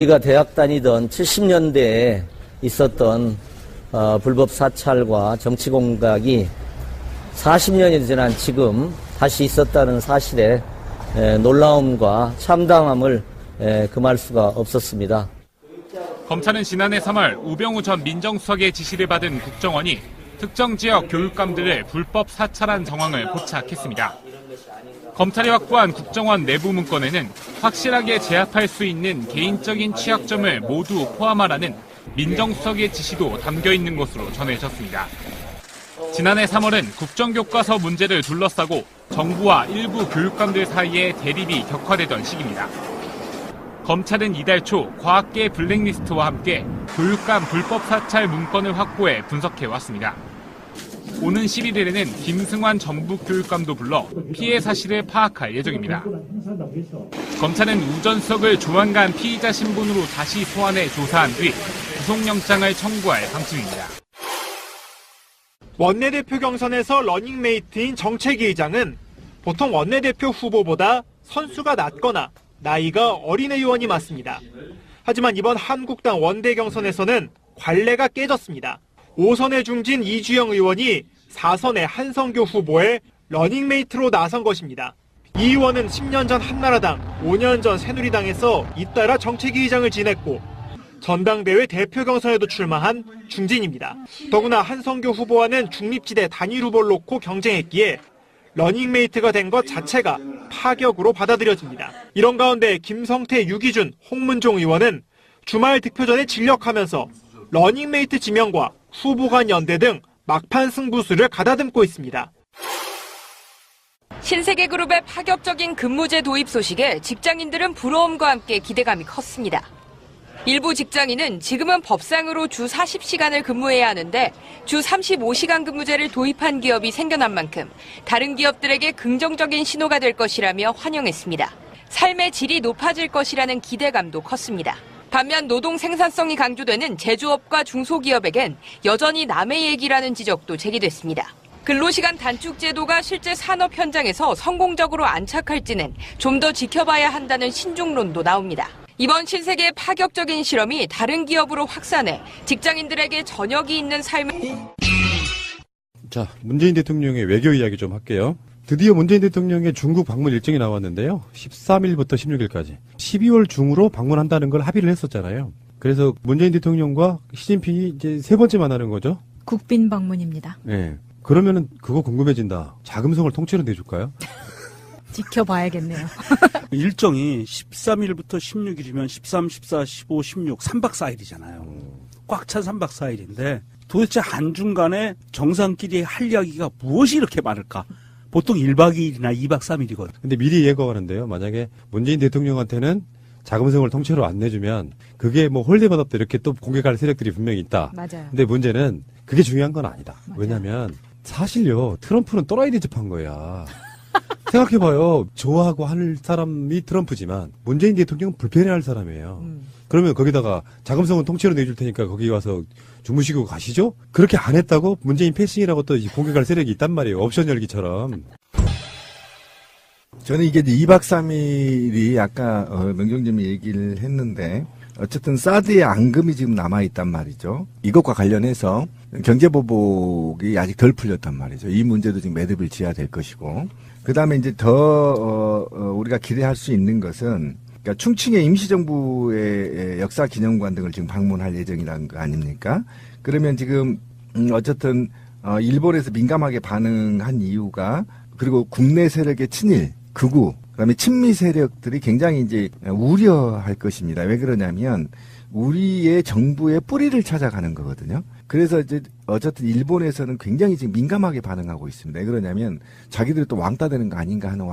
우리가 대학 다니던 70년대에 있었던 불법 사찰과 정치 공작이 40년이 지난 지금 다시 있었다는 사실에 놀라움과 참담함을 금할 수가 없었습니다. 검찰은 지난해 3월 우병우 전 민정수석의 지시를 받은 국정원이 특정 지역 교육감들을 불법 사찰한 정황을 포착했습니다. 검찰이 확보한 국정원 내부 문건에는 확실하게 제압할 수 있는 개인적인 취약점을 모두 포함하라는 민정수석의 지시도 담겨 있는 것으로 전해졌습니다. 지난해 3월은 국정교과서 문제를 둘러싸고 정부와 일부 교육감들 사이에 대립이 격화되던 시기입니다. 검찰은 이달 초 과학계 블랙리스트와 함께 교육감 불법 사찰 문건을 확보해 분석해왔습니다. 오는 11일에는 김승환 전북 교육감도 불러 피해 사실을 파악할 예정입니다. 검찰은 우 전 수석을 조만간 피의자 신분으로 다시 소환해 조사한 뒤 구속영장을 청구할 방침입니다. 원내대표 경선에서 러닝메이트인 정책위 의장은 보통 원내대표 후보보다 선수가 낮거나 나이가 어린 의원이 많습니다. 하지만 이번 한국당 원대 경선에서는 관례가 깨졌습니다. 5선의 중진 이주영 의원이 4선의 한성교 후보의 러닝메이트로 나선 것입니다. 이 의원은 10년 전 한나라당, 5년 전 새누리당에서 잇따라 정책위 의장을 지냈고 전당대회 대표 경선에도 출마한 중진입니다. 더구나 한성교 후보와는 중립지대 단일 후보를 놓고 경쟁했기에 러닝메이트가 된 것 자체가 파격으로 받아들여집니다. 이런 가운데 김성태, 유기준, 홍문종 의원은 주말 득표전에 진력하면서 러닝메이트 지명과 후보 간 연대 등 막판 승부수를 가다듬고 있습니다. 신세계그룹의 파격적인 근무제 도입 소식에 직장인들은 부러움과 함께 기대감이 컸습니다. 일부 직장인은 지금은 법상으로 주 40시간을 근무해야 하는데 주 35시간 근무제를 도입한 기업이 생겨난 만큼 다른 기업들에게 긍정적인 신호가 될 것이라며 환영했습니다. 삶의 질이 높아질 것이라는 기대감도 컸습니다. 반면 노동 생산성이 강조되는 제조업과 중소기업에겐 여전히 남의 얘기라는 지적도 제기됐습니다. 근로시간 단축 제도가 실제 산업 현장에서 성공적으로 안착할지는 좀 더 지켜봐야 한다는 신중론도 나옵니다. 이번 신세계의 파격적인 실험이 다른 기업으로 확산해 직장인들에게 저녁이 있는 삶을... 자, 문재인 대통령의 외교 이야기 좀 할게요. 드디어 문재인 대통령의 중국 방문 일정이 나왔는데요. 13일부터 16일까지. 12월 중으로 방문한다는 걸 합의를 했었잖아요. 그래서 문재인 대통령과 시진핑이 이제 세 번째 만나는 거죠. 국빈 방문입니다. 네. 그러면은 그거 궁금해진다. 자금성을 통째로 내줄까요? 지켜봐야겠네요. 일정이 13일부터 16일이면 13, 14, 15, 16, 3박 4일이잖아요. 꽉 찬 3박 4일인데 도대체 한중간에 정상끼리 할 이야기가 무엇이 이렇게 많을까? 보통 1박 2일이나 2박 3일이거든요. 근데 미리 예고하는데요. 만약에 문재인 대통령한테는 자금성을 통째로 안 내주면 그게 뭐 홀대받았다 이렇게 또 공격할 세력들이 분명히 있다. 맞아요. 근데 문제는 그게 중요한 건 아니다. 맞아요. 왜냐면 사실요. 트럼프는 또라이 대접한 거야. 생각해봐요. 좋아하고 할 사람이 트럼프지만 문재인 대통령은 불편해할 사람이에요. 그러면 거기다가 자금성은 통째로 내줄 테니까 거기 와서 주무시고 가시죠? 그렇게 안 했다고 문재인 패싱이라고 또 공격할 세력이 있단 말이에요. 옵션 열기처럼. 저는 이게 2박 3일이 아까 명정님이 얘기를 했는데 어쨌든 사드의 앙금이 지금 남아있단 말이죠. 이것과 관련해서 경제보복이 아직 덜 풀렸단 말이죠. 이 문제도 지금 매듭을 지어야 될 것이고 그 다음에 이제 더 우리가 기대할 수 있는 것은 그러니까 충칭의 임시정부의 역사기념관 등을 지금 방문할 예정이라는 거 아닙니까? 그러면 지금 어쨌든 일본에서 민감하게 반응한 이유가 그리고 국내 세력의 친일, 극우, 그다음에 친미 세력들이 굉장히 이제 우려할 것입니다. 왜 그러냐면 우리의 정부의 뿌리를 찾아가는 거거든요. 그래서 이제 어쨌든 일본에서는 굉장히 지금 민감하게 반응하고 있습니다. 왜 그러냐면 자기들이 또 왕따 되는 거 아닌가 하는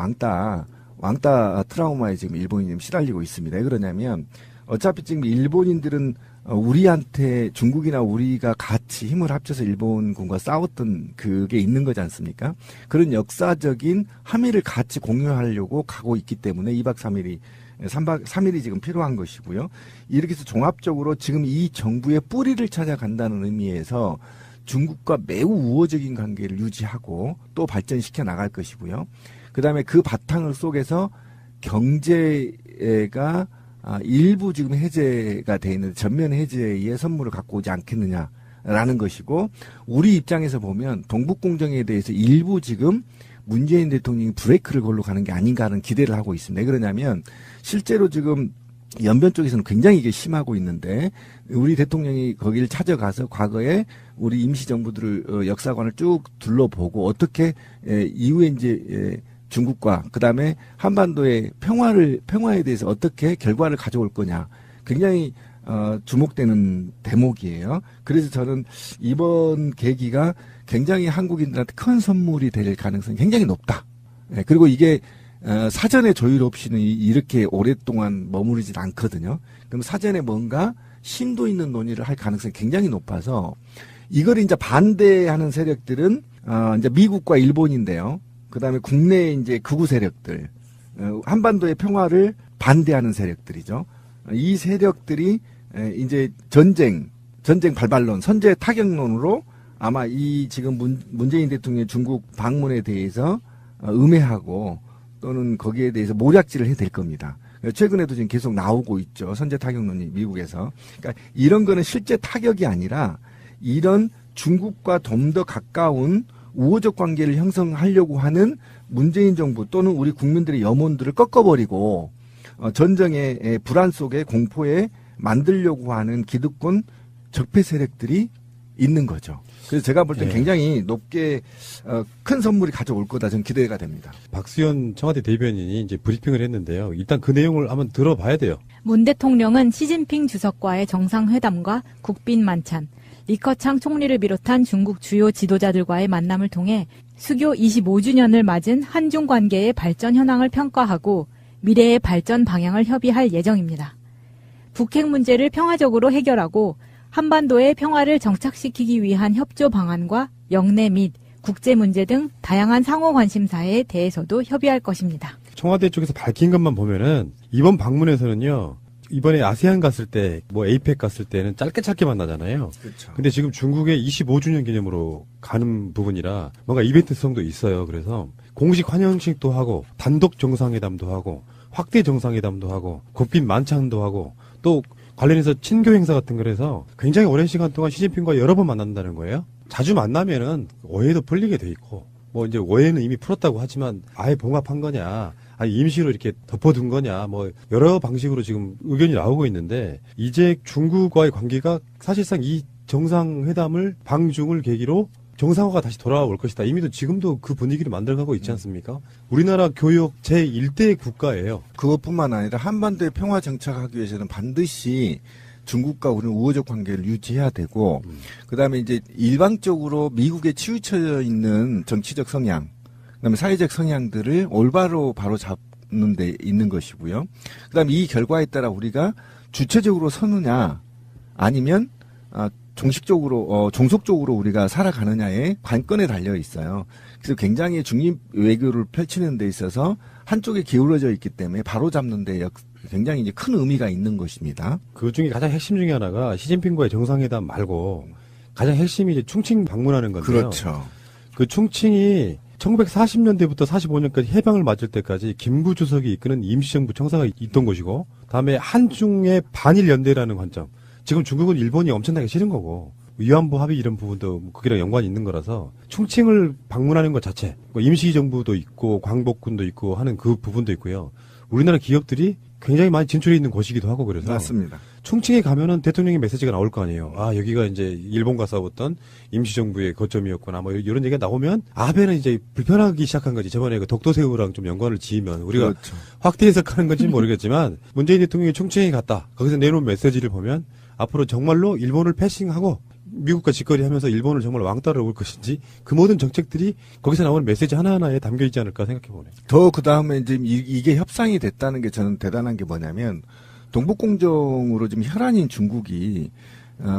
왕따 트라우마에 지금 일본이 지금 시달리고 있습니다. 왜 그러냐면 어차피 지금 일본인들은 우리한테 중국이나 우리가 같이 힘을 합쳐서 일본군과 싸웠던 그게 있는 거지 않습니까? 그런 역사적인 함의를 같이 공유하려고 가고 있기 때문에 2박 3일이 3일이 지금 필요한 것이고요. 이렇게 해서 종합적으로 지금 이 정부의 뿌리를 찾아간다는 의미에서 중국과 매우 우호적인 관계를 유지하고 또 발전시켜 나갈 것이고요. 그다음에 그 바탕을 속에서 경제가 일부 지금 해제가 돼 있는데 전면 해제의 선물을 갖고 오지 않겠느냐라는 것이고, 우리 입장에서 보면 동북공정에 대해서 일부 지금 문재인 대통령이 브레이크를 걸로 가는 게 아닌가 하는 기대를 하고 있습니다. 왜 그러냐면 실제로 지금 연변 쪽에서는 굉장히 이게 심하고 있는데, 우리 대통령이 거기를 찾아가서 과거에 우리 임시정부들을 역사관을 쭉 둘러보고 어떻게 이후에 이제 중국과 그다음에 한반도의 평화에 대해서 어떻게 결과를 가져올 거냐, 굉장히 주목되는 대목이에요. 그래서 저는 이번 계기가 굉장히 한국인들한테 큰 선물이 될 가능성이 굉장히 높다. 그리고 이게 사전에 조율 없이는 이렇게 오랫동안 머무르진 않거든요. 그럼 사전에 뭔가 심도 있는 논의를 할 가능성이 굉장히 높아서, 이걸 이제 반대하는 세력들은 이제 미국과 일본인데요. 그다음에 국내 이제 극우 세력들, 한반도의 평화를 반대하는 세력들이죠. 이 세력들이 이제 전쟁 발발론, 선제 타격론으로 아마 이 지금 문재인 대통령의 중국 방문에 대해서 음해하고 또는 거기에 대해서 모략질을 해야 될 겁니다. 최근에도 지금 계속 나오고 있죠. 선제 타격론이 미국에서. 그러니까 이런 거는 실제 타격이 아니라 이런 중국과 좀 더 가까운 우호적 관계를 형성하려고 하는 문재인 정부 또는 우리 국민들의 염원들을 꺾어버리고 전쟁의 불안 속에 공포에 만들려고 하는 기득권 적폐 세력들이 있는 거죠. 그래서 제가 볼 땐 굉장히 높게 큰 선물이 가져올 거다 저는 기대가 됩니다. 박수현 청와대 대변인이 이제 브리핑을 했는데요. 일단 그 내용을 한번 들어봐야 돼요. 문 대통령은 시진핑 주석과의 정상회담과 국빈 만찬, 리커창 총리를 비롯한 중국 주요 지도자들과의 만남을 통해 수교 25주년을 맞은 한중 관계의 발전 현황을 평가하고 미래의 발전 방향을 협의할 예정입니다. 북핵 문제를 평화적으로 해결하고 한반도의 평화를 정착시키기 위한 협조 방안과 영내 및 국제 문제 등 다양한 상호 관심사에 대해서도 협의할 것입니다. 청와대 쪽에서 밝힌 것만 보면은 이번 방문에서는요. 이번에 아세안 갔을 때, 에이펙 갔을 때는 짧게 만나잖아요. 그렇죠. 근데 지금 중국의 25주년 기념으로 가는 부분이라 뭔가 이벤트성도 있어요. 그래서 공식 환영식도 하고, 단독 정상회담도 하고, 확대 정상회담도 하고, 국빈 만찬도 하고, 또 관련해서 친교 행사 같은 걸 해서 굉장히 오랜 시간 동안 시진핑과 여러 번 만난다는 거예요. 자주 만나면은 오해도 풀리게 돼 있고, 이제 오해는 이미 풀었다고 하지만 아예 봉합한 거냐, 아니 임시로 이렇게 덮어둔 거냐, 여러 방식으로 지금 의견이 나오고 있는데, 이제 중국과의 관계가 사실상 이 정상회담을 방중을 계기로 정상화가 다시 돌아올 것이다. 이미도 지금도 그 분위기를 만들어가고 있지 않습니까? 우리나라 교역 제1대 국가예요. 그것뿐만 아니라 한반도의 평화 정착하기 위해서는 반드시 중국과 우리는 우호적 관계를 유지해야 되고, 그다음에 이제 일방적으로 미국에 치우쳐 있는 정치적 성향, 그다음에 사회적 성향들을 올바로 바로 잡는 데 있는 것이고요. 그다음에 이 결과에 따라 우리가 주체적으로 서느냐 아니면 종속적으로 우리가 살아가느냐의 관건에 달려 있어요. 그래서 굉장히 중립 외교를 펼치는 데 있어서 한쪽에 기울어져 있기 때문에 바로 잡는 데 굉장히 이제 큰 의미가 있는 것입니다. 그 중에 가장 핵심 중에 하나가 시진핑과의 정상회담 말고 가장 핵심이 이제 충칭 방문하는 건데요. 그렇죠. 그 충칭이 1940년대부터 45년까지 해방을 맞을 때까지 김구 주석이 이끄는 임시정부 청사가 있던 것이고, 다음에 한중의 반일 연대라는 관점. 지금 중국은 일본이 엄청나게 싫은 거고, 위안부 합의 이런 부분도 거기랑 연관이 있는 거라서 충칭을 방문하는 것 자체, 임시정부도 있고 광복군도 있고 하는 그 부분도 있고요. 우리나라 기업들이 굉장히 많이 진출해 있는 곳이기도 하고, 그래서 맞습니다. 충칭에 가면은 대통령의 메시지가 나올 거 아니에요. 여기가 이제 일본과 싸웠던 임시정부의 거점이었구나, 이런 얘기가 나오면 아베는 이제 불편하기 시작한 거지. 저번에 그 독도새우랑 좀 연관을 지으면 우리가 그렇죠. 확대 해석하는 건지 모르겠지만 문재인 대통령이 충칭에 갔다, 거기서 내놓은 메시지를 보면 앞으로 정말로 일본을 패싱하고 미국과 직거래하면서 일본을 정말 왕따를 올 것인지, 그 모든 정책들이 거기서 나오는 메시지 하나하나에 담겨 있지 않을까 생각해보네요. 더 그 다음에 이제 이게 협상이 됐다는 게 저는 대단한 게 뭐냐면, 동북공정으로 지금 혈안인 중국이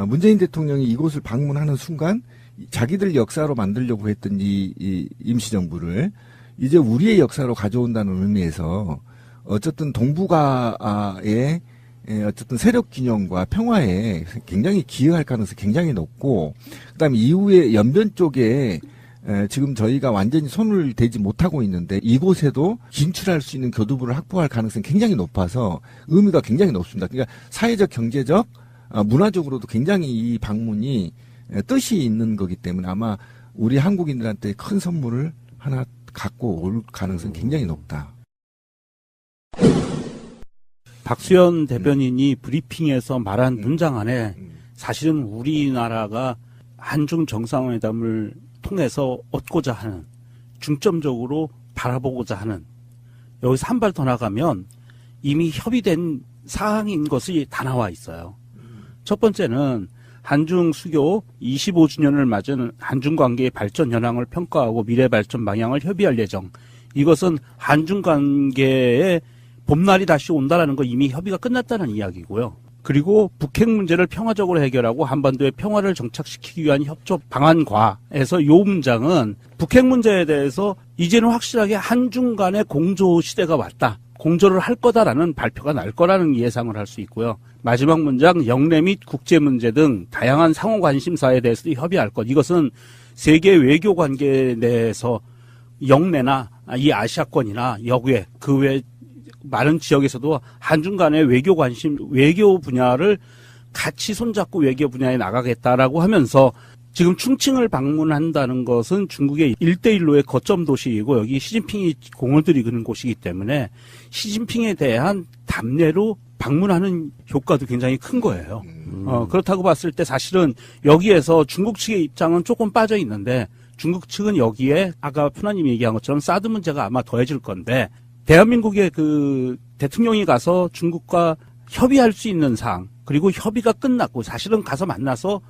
문재인 대통령이 이곳을 방문하는 순간 자기들 역사로 만들려고 했던 이 임시정부를 이제 우리의 역사로 가져온다는 의미에서 어쨌든 동북아의 어쨌든 세력 균형과 평화에 굉장히 기여할 가능성이 굉장히 높고, 그다음에 이후에 연변 쪽에 지금 저희가 완전히 손을 대지 못하고 있는데 이곳에도 진출할 수 있는 교두부를 확보할 가능성이 굉장히 높아서 의미가 굉장히 높습니다. 그러니까 사회적, 경제적, 문화적으로도 굉장히 이 방문이 뜻이 있는 거기 때문에 아마 우리 한국인들한테 큰 선물을 하나 갖고 올 가능성이 굉장히 높다. 박수현 대변인이 브리핑에서 말한 문장 안에 사실은 우리나라가 한중 정상회담을 통해서 얻고자 하는, 중점적으로 바라보고자 하는, 여기서 한 발 더 나가면 이미 협의된 사항인 것이 다 나와 있어요. 첫 번째는 한중 수교 25주년을 맞은 한중 관계의 발전 현황을 평가하고 미래 발전 방향을 협의할 예정. 이것은 한중 관계의 봄날이 다시 온다라는 거 이미 협의가 끝났다는 이야기고요. 그리고 북핵 문제를 평화적으로 해결하고 한반도의 평화를 정착시키기 위한 협조 방안과에서 이 문장은 북핵 문제에 대해서 이제는 확실하게 한중 간의 공조 시대가 왔다. 공조를 할 거다라는 발표가 날 거라는 예상을 할 수 있고요. 마지막 문장, 영내 및 국제 문제 등 다양한 상호 관심사에 대해서도 협의할 것. 이것은 세계 외교 관계 내에서 영내나 이 아시아권이나 여외, 그 외 많은 지역에서도 한중 간의 외교 관심, 외교 분야를 같이 손잡고 외교 분야에 나가겠다라고 하면서 지금 충칭을 방문한다는 것은 중국의 1대1로의 거점 도시이고 여기 시진핑이 공을 들이는 곳이기 때문에 시진핑에 대한 답례로 방문하는 효과도 굉장히 큰 거예요. 그렇다고 봤을 때 사실은 여기에서 중국 측의 입장은 조금 빠져 있는데 중국 측은 여기에 아까 푸나님이 얘기한 것처럼 사드 문제가 아마 더해질 건데 대한민국의 그 대통령이 가서 중국과 협의할 수 있는 사항, 그리고 협의가 끝났고 사실은 가서 만나서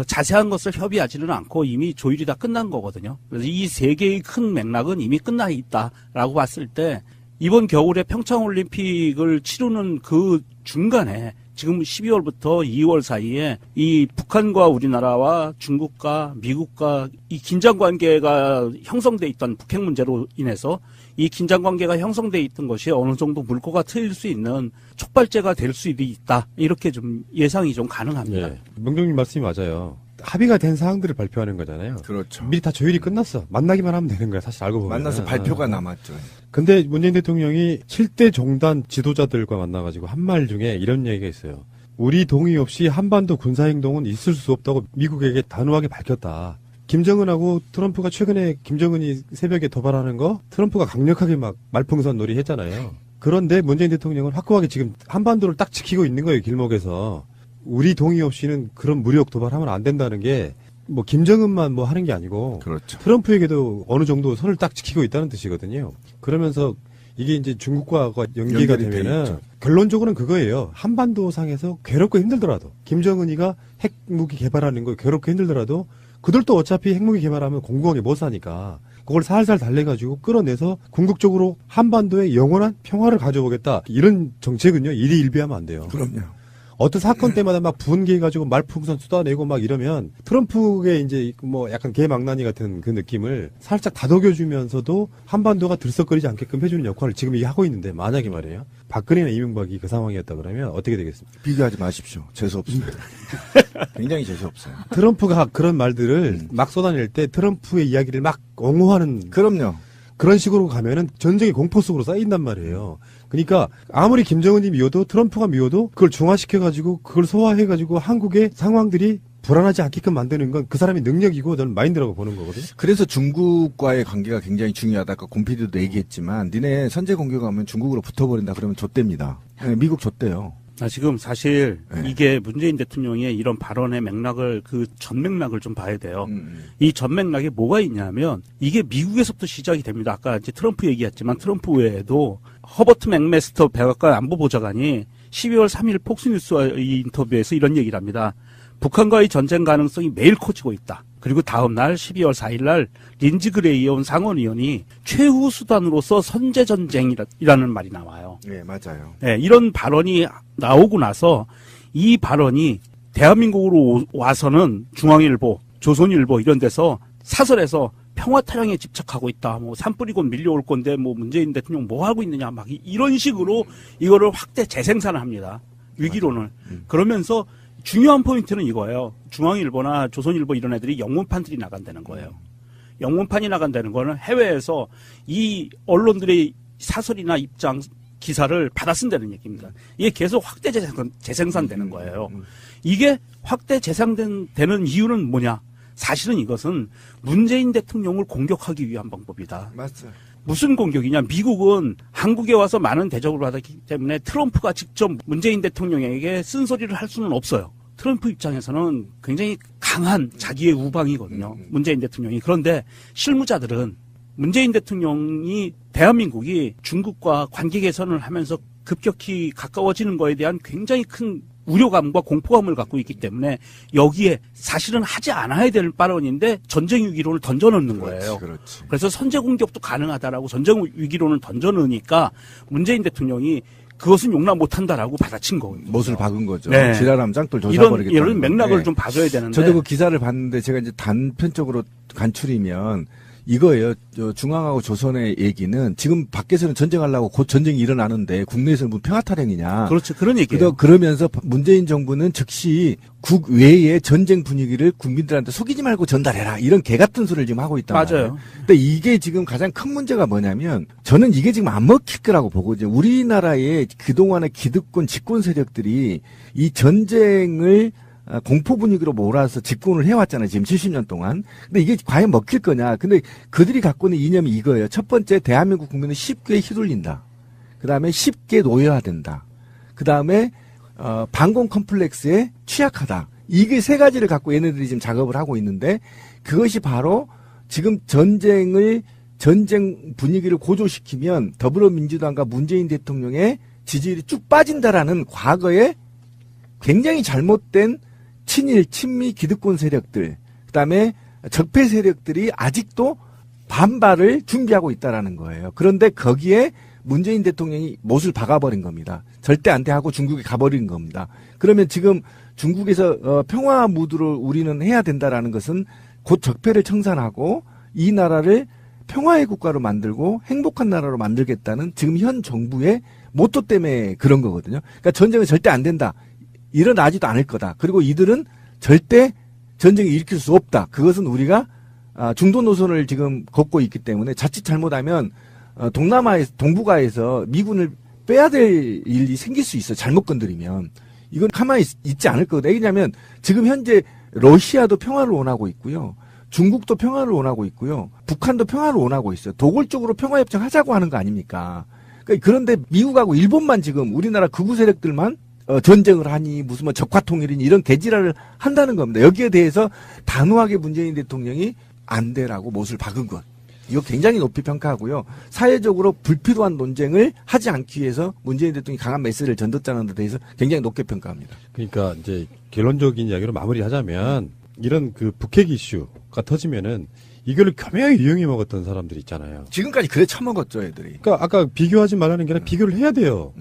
자세한 것을 협의하지는 않고 이미 조율이 다 끝난 거거든요. 그래서 이 세 개의 큰 맥락은 이미 끝나 있다라고 봤을 때 이번 겨울에 평창올림픽을 치르는 그 중간에 지금 12월부터 2월 사이에 이 북한과 우리나라와 중국과 미국과 이 긴장 관계가 형성돼 있던 북핵 문제로 인해서 이 긴장 관계가 형성돼 있던 것이 어느 정도 물꼬가 트일 수 있는 촉발제가 될 수도 있다. 이렇게 좀 예상이 좀 가능합니다. 네. 명정님 말씀이 맞아요. 합의가 된 사항들을 발표하는 거잖아요. 그렇죠. 미리 다 조율이 끝났어. 만나기만 하면 되는 거야. 사실 알고 보면. 만나서 발표가 남았죠. 근데 문재인 대통령이 7대 종단 지도자들과 만나가지고 한 말 중에 이런 얘기가 있어요. 우리 동의 없이 한반도 군사행동은 있을 수 없다고 미국에게 단호하게 밝혔다. 김정은하고 트럼프가 최근에 김정은이 새벽에 도발하는 거 트럼프가 강력하게 막 말풍선 놀이 했잖아요. 그런데 문재인 대통령은 확고하게 지금 한반도를 딱 지키고 있는 거예요. 길목에서. 우리 동의 없이는 그런 무력 도발하면 안 된다는 게 뭐 김정은만 뭐 하는 게 아니고 그렇죠. 트럼프에게도 어느 정도 선을 딱 지키고 있다는 뜻이거든요. 그러면서 이게 이제 중국과 연계가 되면은 결론적으로는 그거예요. 한반도 상에서 괴롭고 힘들더라도 김정은이가 핵무기 개발하는 거 괴롭고 힘들더라도 그들도 어차피 핵무기 개발하면 공공하게 못 사니까 그걸 살살 달래가지고 끌어내서 궁극적으로 한반도에 영원한 평화를 가져오겠다. 이런 정책은요. 일희일비하면 안 돼요. 그럼요. 어떤 사건 때마다 막 분개해가지고 말풍선 쏟아내고 막 이러면 트럼프의 이제 뭐 약간 개망나니 같은 그 느낌을 살짝 다독여주면서도 한반도가 들썩거리지 않게끔 해주는 역할을 지금 이게 하고 있는데 만약에 말이에요. 박근혜나 이명박이 그 상황이었다 그러면 어떻게 되겠습니까? 비교하지 마십시오. 재수없습니다. 굉장히 재수없어요. 트럼프가 그런 말들을 막 쏟아낼 때 트럼프의 이야기를 막 옹호하는 그럼요. 그런 식으로 가면은 전쟁의 공포 속으로 쌓인단 말이에요. 그러니까 아무리 김정은이 미워도 트럼프가 미워도 그걸 중화시켜가지고 그걸 소화해가지고 한국의 상황들이 불안하지 않게끔 만드는 건 그 사람의 능력이고 저는 마인드라고 보는 거거든요. 그래서 중국과의 관계가 굉장히 중요하다. 아까 곰피디도 얘기했지만 니네 선제 공격하면 중국으로 붙어버린다 그러면 좆됩니다. 네, 미국 좆대요. 지금 사실 네. 이게 문재인 대통령의 이런 발언의 맥락을 그 전맥락을 좀 봐야 돼요. 이 전맥락에 뭐가 있냐면 이게 미국에서부터 시작이 됩니다. 아까 이제 트럼프 얘기했지만 트럼프 외에도 허버트 맥메스터 백악관 안보보좌관이 12월 3일 폭스뉴스와의 인터뷰에서 이런 얘기를 합니다. 북한과의 전쟁 가능성이 매일 커지고 있다. 그리고 다음 날 12월 4일 날 린지 그레이온 상원의원이 최후 수단으로서 선제전쟁이라는 말이 나와요. 네, 맞아요. 네, 이런 발언이 나오고 나서 이 발언이 대한민국으로 와서는 중앙일보, 조선일보 이런 데서 사설에서 평화 타령에 집착하고 있다. 뭐 산뿌리고 밀려올 건데 뭐 문재인 대통령 뭐 하고 있느냐 막 이런 식으로 이거를 확대 재생산을 합니다. 위기론을. 그러면서 중요한 포인트는 이거예요. 중앙일보나 조선일보 이런 애들이 영문판들이 나간다는 거예요. 영문판이 나간다는 거는 해외에서 이 언론들의 사설이나 입장, 기사를 받아 쓴다는 얘기입니다. 이게 계속 확대 재생산되는 거예요. 이게 확대 재생되는 이유는 뭐냐? 사실은 이것은 문재인 대통령을 공격하기 위한 방법이다. 맞죠. 무슨 공격이냐? 미국은 한국에 와서 많은 대접을 받았기 때문에 트럼프가 직접 문재인 대통령에게 쓴소리를 할 수는 없어요. 트럼프 입장에서는 굉장히 강한 자기의 우방이거든요. 문재인 대통령이. 그런데 실무자들은 문재인 대통령이 대한민국이 중국과 관계 개선을 하면서 급격히 가까워지는 거에 대한 굉장히 큰 우려감과 공포감을 갖고 있기 때문에 여기에 사실은 하지 않아야 될 발언인데 전쟁 위기론을 던져넣는 거예요. 그렇지. 그래서 선제 공격도 가능하다라고 전쟁 위기론을 던져넣으니까 문재인 대통령이 그것은 용납 못한다라고 받아친 거거든요. 못을 박은 거죠. 네. 지랄하면 짱돌 이런 조사버리겠다는 맥락을 건데. 좀 봐줘야 되는데. 저도 그 기사를 봤는데 제가 이제 단편적으로 간추리면 이거예요. 중앙하고 조선의 얘기는 지금 밖에서는 전쟁하려고 곧 전쟁이 일어나는데 국내에서는 뭐 평화타령이냐. 그렇죠. 그런 얘기예요. 그러면서 문재인 정부는 즉시 국외의 전쟁 분위기를 국민들한테 속이지 말고 전달해라. 이런 개 같은 소리를 지금 하고 있단 말이에요. 맞아요. 근데 이게 지금 가장 큰 문제가 뭐냐면 저는 이게 지금 안 먹힐 거라고 보거든요. 우리나라의 그동안의 기득권 집권 세력들이 이 전쟁을 공포 분위기로 몰아서 집권을 해왔잖아요. 지금 70년 동안. 근데 이게 과연 먹힐 거냐. 근데 그들이 갖고 있는 이념이 이거예요. 첫 번째, 대한민국 국민은 쉽게 휘둘린다. 그 다음에 쉽게 노예화된다. 그 다음에 반공 컴플렉스에 취약하다. 이게 세 가지를 갖고 얘네들이 지금 작업을 하고 있는데 그것이 바로 지금 전쟁 분위기를 고조시키면 더불어민주당과 문재인 대통령의 지지율이 쭉 빠진다라는 과거에 굉장히 잘못된 친일, 친미 기득권 세력들, 그다음에 적폐 세력들이 아직도 반발을 준비하고 있다라는 거예요. 그런데 거기에 문재인 대통령이 못을 박아버린 겁니다. 절대 안 돼 하고 중국에 가버린 겁니다. 그러면 지금 중국에서 평화 무드를 우리는 해야 된다라는 것은 곧 적폐를 청산하고 이 나라를 평화의 국가로 만들고 행복한 나라로 만들겠다는 지금 현 정부의 모토 때문에 그런 거거든요. 그러니까 전쟁은 절대 안 된다. 일어나지도 않을 거다. 그리고 이들은 절대 전쟁을 일으킬 수 없다. 그것은 우리가 중도 노선을 지금 걷고 있기 때문에 자칫 잘못하면 동북아에서 미군을 빼야 될 일이 생길 수 있어요. 잘못 건드리면. 이건 가만히 있지 않을 거거든요. 왜냐하면 지금 현재 러시아도 평화를 원하고 있고요. 중국도 평화를 원하고 있고요. 북한도 평화를 원하고 있어요. 도골적으로 평화협정 하자고 하는 거 아닙니까? 그런데 미국하고 일본만 지금 우리나라 극우 세력들만 전쟁을 하니 무슨 뭐 적화통일이니 이런 개지랄을 한다는 겁니다. 여기에 대해서 단호하게 문재인 대통령이 안 되라고 못을 박은 것. 이거 굉장히 높이 평가하고요. 사회적으로 불필요한 논쟁을 하지 않기 위해서 문재인 대통령이 강한 메시지를 전뒀다는 데 대해서 굉장히 높게 평가합니다. 그러니까 이제 결론적인 이야기로 마무리하자면 이런 그 북핵 이슈가 터지면은 이걸 교묘하게 이용해 먹었던 사람들 있잖아요. 지금까지 그래 처먹었죠, 애들이. 그러니까 아까 비교하지 말라는 게 아니라 비교를 해야 돼요.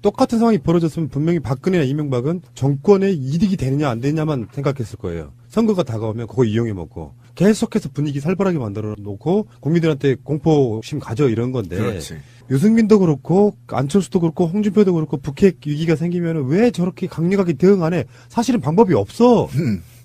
똑같은 상황이 벌어졌으면 분명히 박근혜나 이명박은 정권의 이득이 되느냐 안 되느냐만 생각했을 거예요. 선거가 다가오면 그거 이용해 먹고 계속해서 분위기 살벌하게 만들어 놓고 국민들한테 공포심 가져 이런 건데. 그렇지. 유승민도 그렇고 안철수도 그렇고 홍준표도 그렇고 북핵 위기가 생기면 왜 저렇게 강력하게 대응 안 해? 사실은 방법이 없어.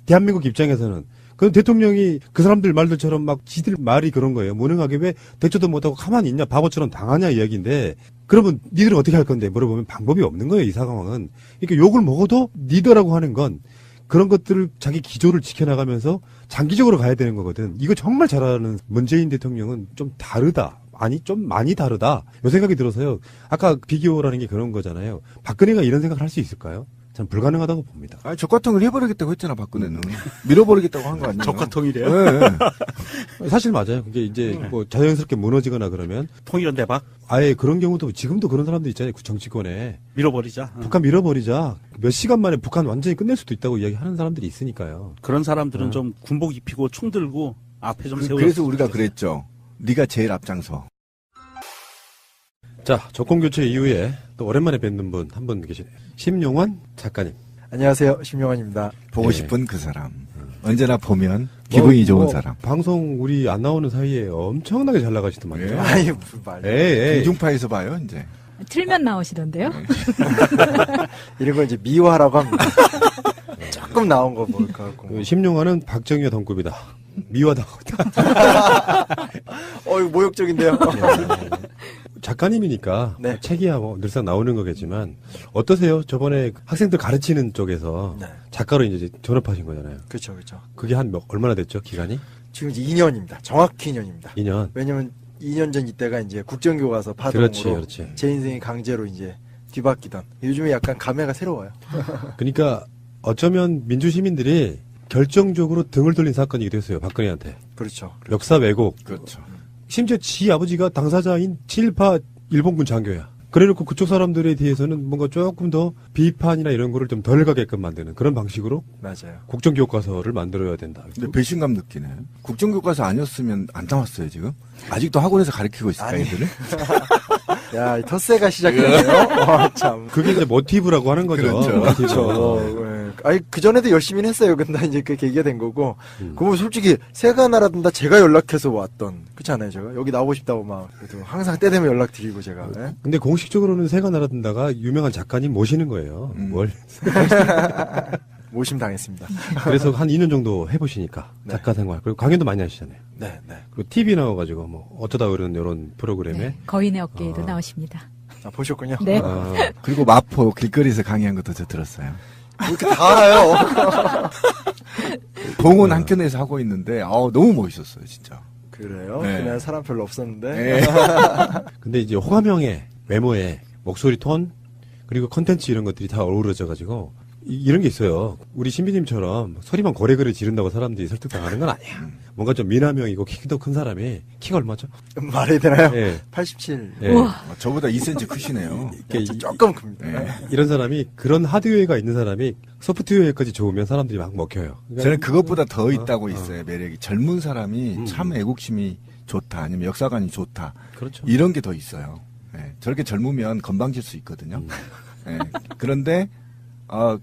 대한민국 입장에서는. 그 대통령이 그 사람들 말들처럼 막 지들 말이 그런 거예요. 무능하게 왜 대처도 못하고 가만히 있냐 바보처럼 당하냐 이야기인데 그러면 니들은 어떻게 할 건데 물어보면 방법이 없는 거예요. 이 상황은. 그러니까 욕을 먹어도 리더라고 하는 건 그런 것들을 자기 기조를 지켜나가면서 장기적으로 가야 되는 거거든. 이거 정말 잘하는 문재인 대통령은 좀 다르다. 아니 좀 많이 다르다. 요 생각이 들어서요. 아까 비교라는 게 그런 거잖아요. 박근혜가 이런 생각을 할 수 있을까요? 전 불가능하다고 봅니다. 적화통일 해버리겠다고 했잖아, 박근혜는. 밀어버리겠다고 한 거 아니에요? 적화통일이에요? 네. 사실 맞아요. 그게 이제 뭐 자연스럽게 무너지거나 그러면 통일은 대박? 아예 그런 경우도 지금도 그런 사람들 있잖아요. 정치권에. 밀어버리자. 북한 밀어버리자. 몇 시간 만에 북한 완전히 끝낼 수도 있다고 이야기하는 사람들이 있으니까요. 그런 사람들은 좀 군복 입히고 총 들고 앞에 좀 세워. 그래서 우리가 그랬죠. 네가 제일 앞장서. 자, 정권교체 이후에 또 오랜만에 뵙는 분 한 분 계시네요. 심용환 작가님. 안녕하세요. 심용환입니다. 보고 네. 싶은 그 사람. 언제나 보면 기분이 좋은 사람. 방송 우리 안 나오는 사이에 엄청나게 잘 나가시더만요. 예. 아니, 무슨 말이야. 에이. 공중파에서 봐요, 이제. 틀면 나오시던데요? 이런 걸 이제 미화라고 합니다. 조금 나온 거 볼까 하고. 그 심용환은 박정희와 동급이다. 미워하다고. 이거 모욕적인데요. 작가님이니까 네. 책이야 뭐 늘상 나오는 거겠지만 어떠세요? 저번에 학생들 가르치는 쪽에서 네. 작가로 이제 졸업하신 거잖아요. 그렇죠, 그렇죠. 그게 얼마나 됐죠? 기간이? 지금 이제 2년입니다. 정확히 2년입니다. 2년. 왜냐면 2년 전 이때가 이제 국정교과서 파동으로 그렇지, 그렇지. 제 인생이 강제로 이제 뒤바뀌던. 요즘에 약간 감회가 새로워요. 그러니까 어쩌면 민주 시민들이 결정적으로 등을 돌린 사건이기도 했어요. 박근혜한테. 그렇죠. 역사 왜곡. 그렇죠. 심지어 지 아버지가 당사자인 친일파 일본군 장교야. 그래놓고 그쪽 사람들에 대해서는 뭔가 조금 더 비판이나 이런 거를 좀 덜 가게끔 만드는 그런 방식으로 맞아요. 국정교과서를 만들어야 된다. 근데 배신감 느끼네. 국정교과서 아니었으면 안 나왔어요, 지금? 아직도 학원에서 가르치고 있을까, 아니. 애들을? 야, 이 텃세가 시작됐네요. 참. 그게 이제 모티브라고 하는 거죠. 그렇죠. 모티브. 그렇죠. 예. 아니, 그전에도 열심히 했어요. 근데 이제 그게 계기가 된 거고. 그거 솔직히, 새가 날아든다 제가 연락해서 왔던. 그렇지 않아요, 제가? 여기 나오고 싶다고 막. 그래도 항상 때 되면 연락드리고 제가. 예? 근데 공식적으로는 새가 날아든다가 유명한 작가님 모시는 거예요. 뭘. 모심 당했습니다. 그래서 한 2년 정도 해보시니까 네. 작가 생활. 그리고 강연도 많이 하시잖아요. 네, 네. 그리고 TV 나와가지고 뭐 어쩌다 이런 프로그램에. 네, 거인의 어깨에도 나오십니다. 아, 보셨군요. 네. 그리고 마포 길거리에서 강의한 것도 저 들었어요. 이렇게 다 알아요. 동원 한켠에서 하고 있는데, 너무 멋있었어요, 진짜. 그래요? 네. 그날 사람 별로 없었는데. 네. 근데 이제 호감형의 외모에 목소리 톤 그리고 컨텐츠 이런 것들이 다 어우러져가지고 이런 게 있어요. 우리 신비님처럼 소리만 고래고래 지른다고 사람들이 설득당하는 건 아니야. 뭔가 좀 미남형이고 키도 큰 사람이 키가 얼마죠? 말해야 되나요? 예. 87. 예. 저보다 2cm 크시네요. 조금 큽니다. 네. 이런 사람이 그런 하드웨어가 있는 사람이 소프트웨어까지 좋으면 사람들이 막 먹혀요. 그러니까 저는 그것보다 더 있다고 있어요, 매력이. 젊은 사람이 참 애국심이 좋다, 아니면 역사관이 좋다. 그렇죠. 이런 게 더 있어요. 네. 저렇게 젊으면 건방질 수 있거든요. 네. 그런데,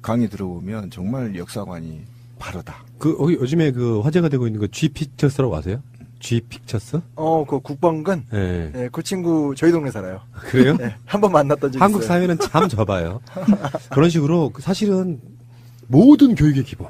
강의 들어보면 정말 역사관이 바르다. 요즘에 그 화제가 되고 있는 그 G 픽처스라고 아세요? G 픽처스? 그 국방근? 예. 네, 그 친구 저희 동네 살아요. 그래요? 네, 한번 만났던 적이 한국 있어요. 사회는 참 좁아요. 그런 식으로 사실은 모든 교육의 기본.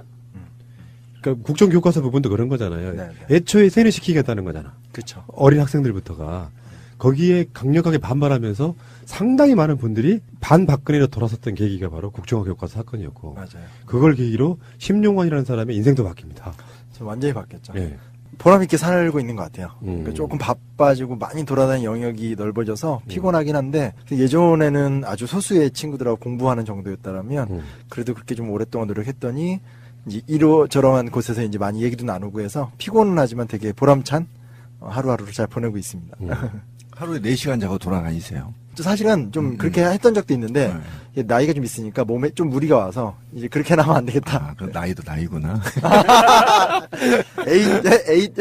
그러니까 국정교과서 부분도 그런 거잖아요. 네, 애초에 세뇌시키겠다는 거잖아. 그쵸. 어린 학생들부터가. 거기에 강력하게 반발하면서 상당히 많은 분들이 반박근혜로 돌아섰던 계기가 바로 국정화 교과서 사건이었고. 맞아요. 그걸 계기로 심용환이라는 사람의 인생도 바뀝니다. 저 완전히 바뀌었죠. 예. 보람있게 살고 있는 것 같아요. 그러니까 조금 바빠지고 많이 돌아다니는 영역이 넓어져서 피곤하긴 한데 예전에는 아주 소수의 친구들하고 공부하는 정도였다면 그래도 그렇게 좀 오랫동안 노력했더니 이제 이러저러한 곳에서 이제 많이 얘기도 나누고 해서 피곤은 하지만 되게 보람찬 하루하루를 잘 보내고 있습니다. 하루에 4시간 자고 돌아다니세요. 사실은 좀 그렇게 했던 적도 있는데 나이가 좀 있으니까 몸에 좀 무리가 와서 이제 그렇게 나면 안 되겠다. 그럼 나이도 나이구나. 에잇.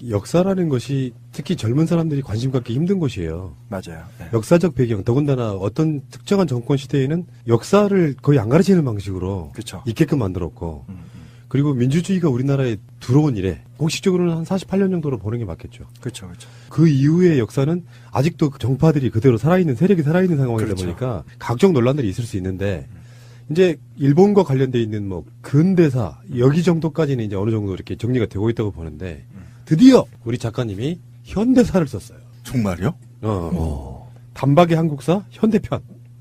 역사라는 것이 특히 젊은 사람들이 관심 갖기 힘든 것이에요. 맞아요. 네. 역사적 배경, 더군다나 어떤 특정한 정권 시대에는 역사를 거의 안 가르치는 방식으로 그쵸. 있게끔 만들었고 그리고 민주주의가 우리나라에 들어온 이래 공식적으로는 한 48년 정도로 보는 게 맞겠죠. 그렇죠, 그렇죠. 그 이후의 역사는 아직도 그 정파들이 그대로 살아있는 세력이 살아있는 상황이다 그렇죠. 보니까 각종 논란들이 있을 수 있는데 이제 일본과 관련돼 있는 뭐 근대사 여기 정도까지는 이제 어느 정도 이렇게 정리가 되고 있다고 보는데 드디어 우리 작가님이 현대사를 썼어요. 정말요? 단박의 한국사 현대편.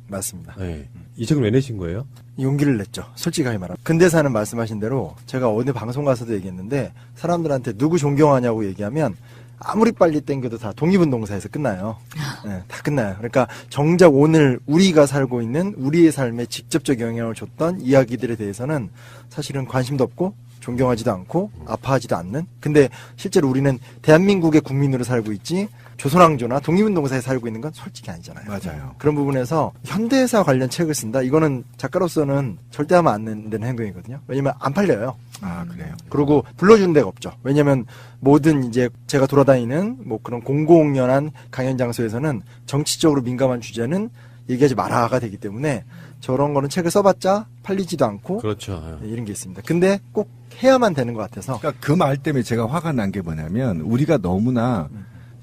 맞습니다. 네. 이 책을 왜 내신 거예요? 용기를 냈죠. 솔직하게 말하면. 근대사는 말씀하신 대로 제가 어느 방송 가서도 얘기했는데 사람들한테 누구 존경하냐고 얘기하면 아무리 빨리 땡겨도 다 독립운동사에서 끝나요. 네, 다 끝나요. 그러니까 정작 오늘 우리가 살고 있는 우리의 삶에 직접적 영향을 줬던 이야기들에 대해서는 사실은 관심도 없고 존경하지도 않고 아파하지도 않는. 근데 실제로 우리는 대한민국의 국민으로 살고 있지 조선왕조나 독립운동사에 살고 있는 건 솔직히 아니잖아요. 맞아요. 그런 부분에서 현대사 관련 책을 쓴다? 이거는 작가로서는 절대 하면 안 되는 행동이거든요. 왜냐면 안 팔려요. 아, 그래요? 그리고 불러주는 데가 없죠. 왜냐면 모든 이제 제가 돌아다니는 뭐 그런 공공연한 강연 장소에서는 정치적으로 민감한 주제는 얘기하지 마라가 되기 때문에 저런 거는 책을 써봤자 팔리지도 않고 그렇죠. 이런 게 있습니다. 근데 꼭 해야만 되는 것 같아서. 그러니까 그 말 때문에 제가 화가 난 게 뭐냐면 우리가 너무나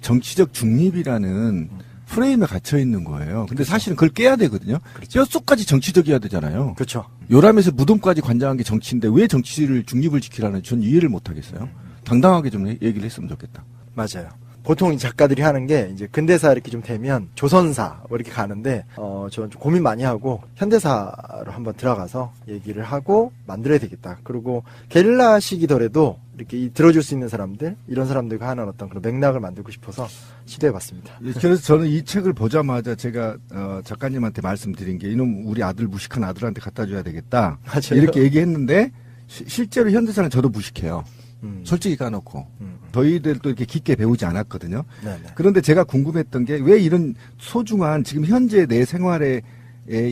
정치적 중립이라는 프레임에 갇혀 있는 거예요. 근데 사실은 그걸 깨야 되거든요. 뼛속까지 정치적이어야 되잖아요. 그렇죠. 요람에서 무덤까지 관장한 게 정치인데 왜 정치를 중립을 지키라는 전 이해를 못 하겠어요. 당당하게 좀 얘기를 했으면 좋겠다. 맞아요. 보통 이 작가들이 하는 게 이제 근대사 이렇게 좀 되면 조선사 뭐 이렇게 가는데 저는 좀 고민 많이 하고 현대사로 한번 들어가서 얘기를 하고 만들어야 되겠다. 그리고 게릴라식이더라도 이렇게 들어줄 수 있는 사람들 이런 사람들과 하는 어떤 그런 맥락을 만들고 싶어서 시도해봤습니다. 그래서 저는 이 책을 보자마자 제가 작가님한테 말씀드린 게 이놈 우리 아들 무식한 아들한테 갖다 줘야 되겠다. 맞아요. 이렇게 얘기했는데 실제로 현대사는 저도 무식해요. 솔직히 까놓고 저희들도 이렇게 깊게 배우지 않았거든요. 네네. 그런데 제가 궁금했던 게 왜 이런 소중한 지금 현재 내 생활의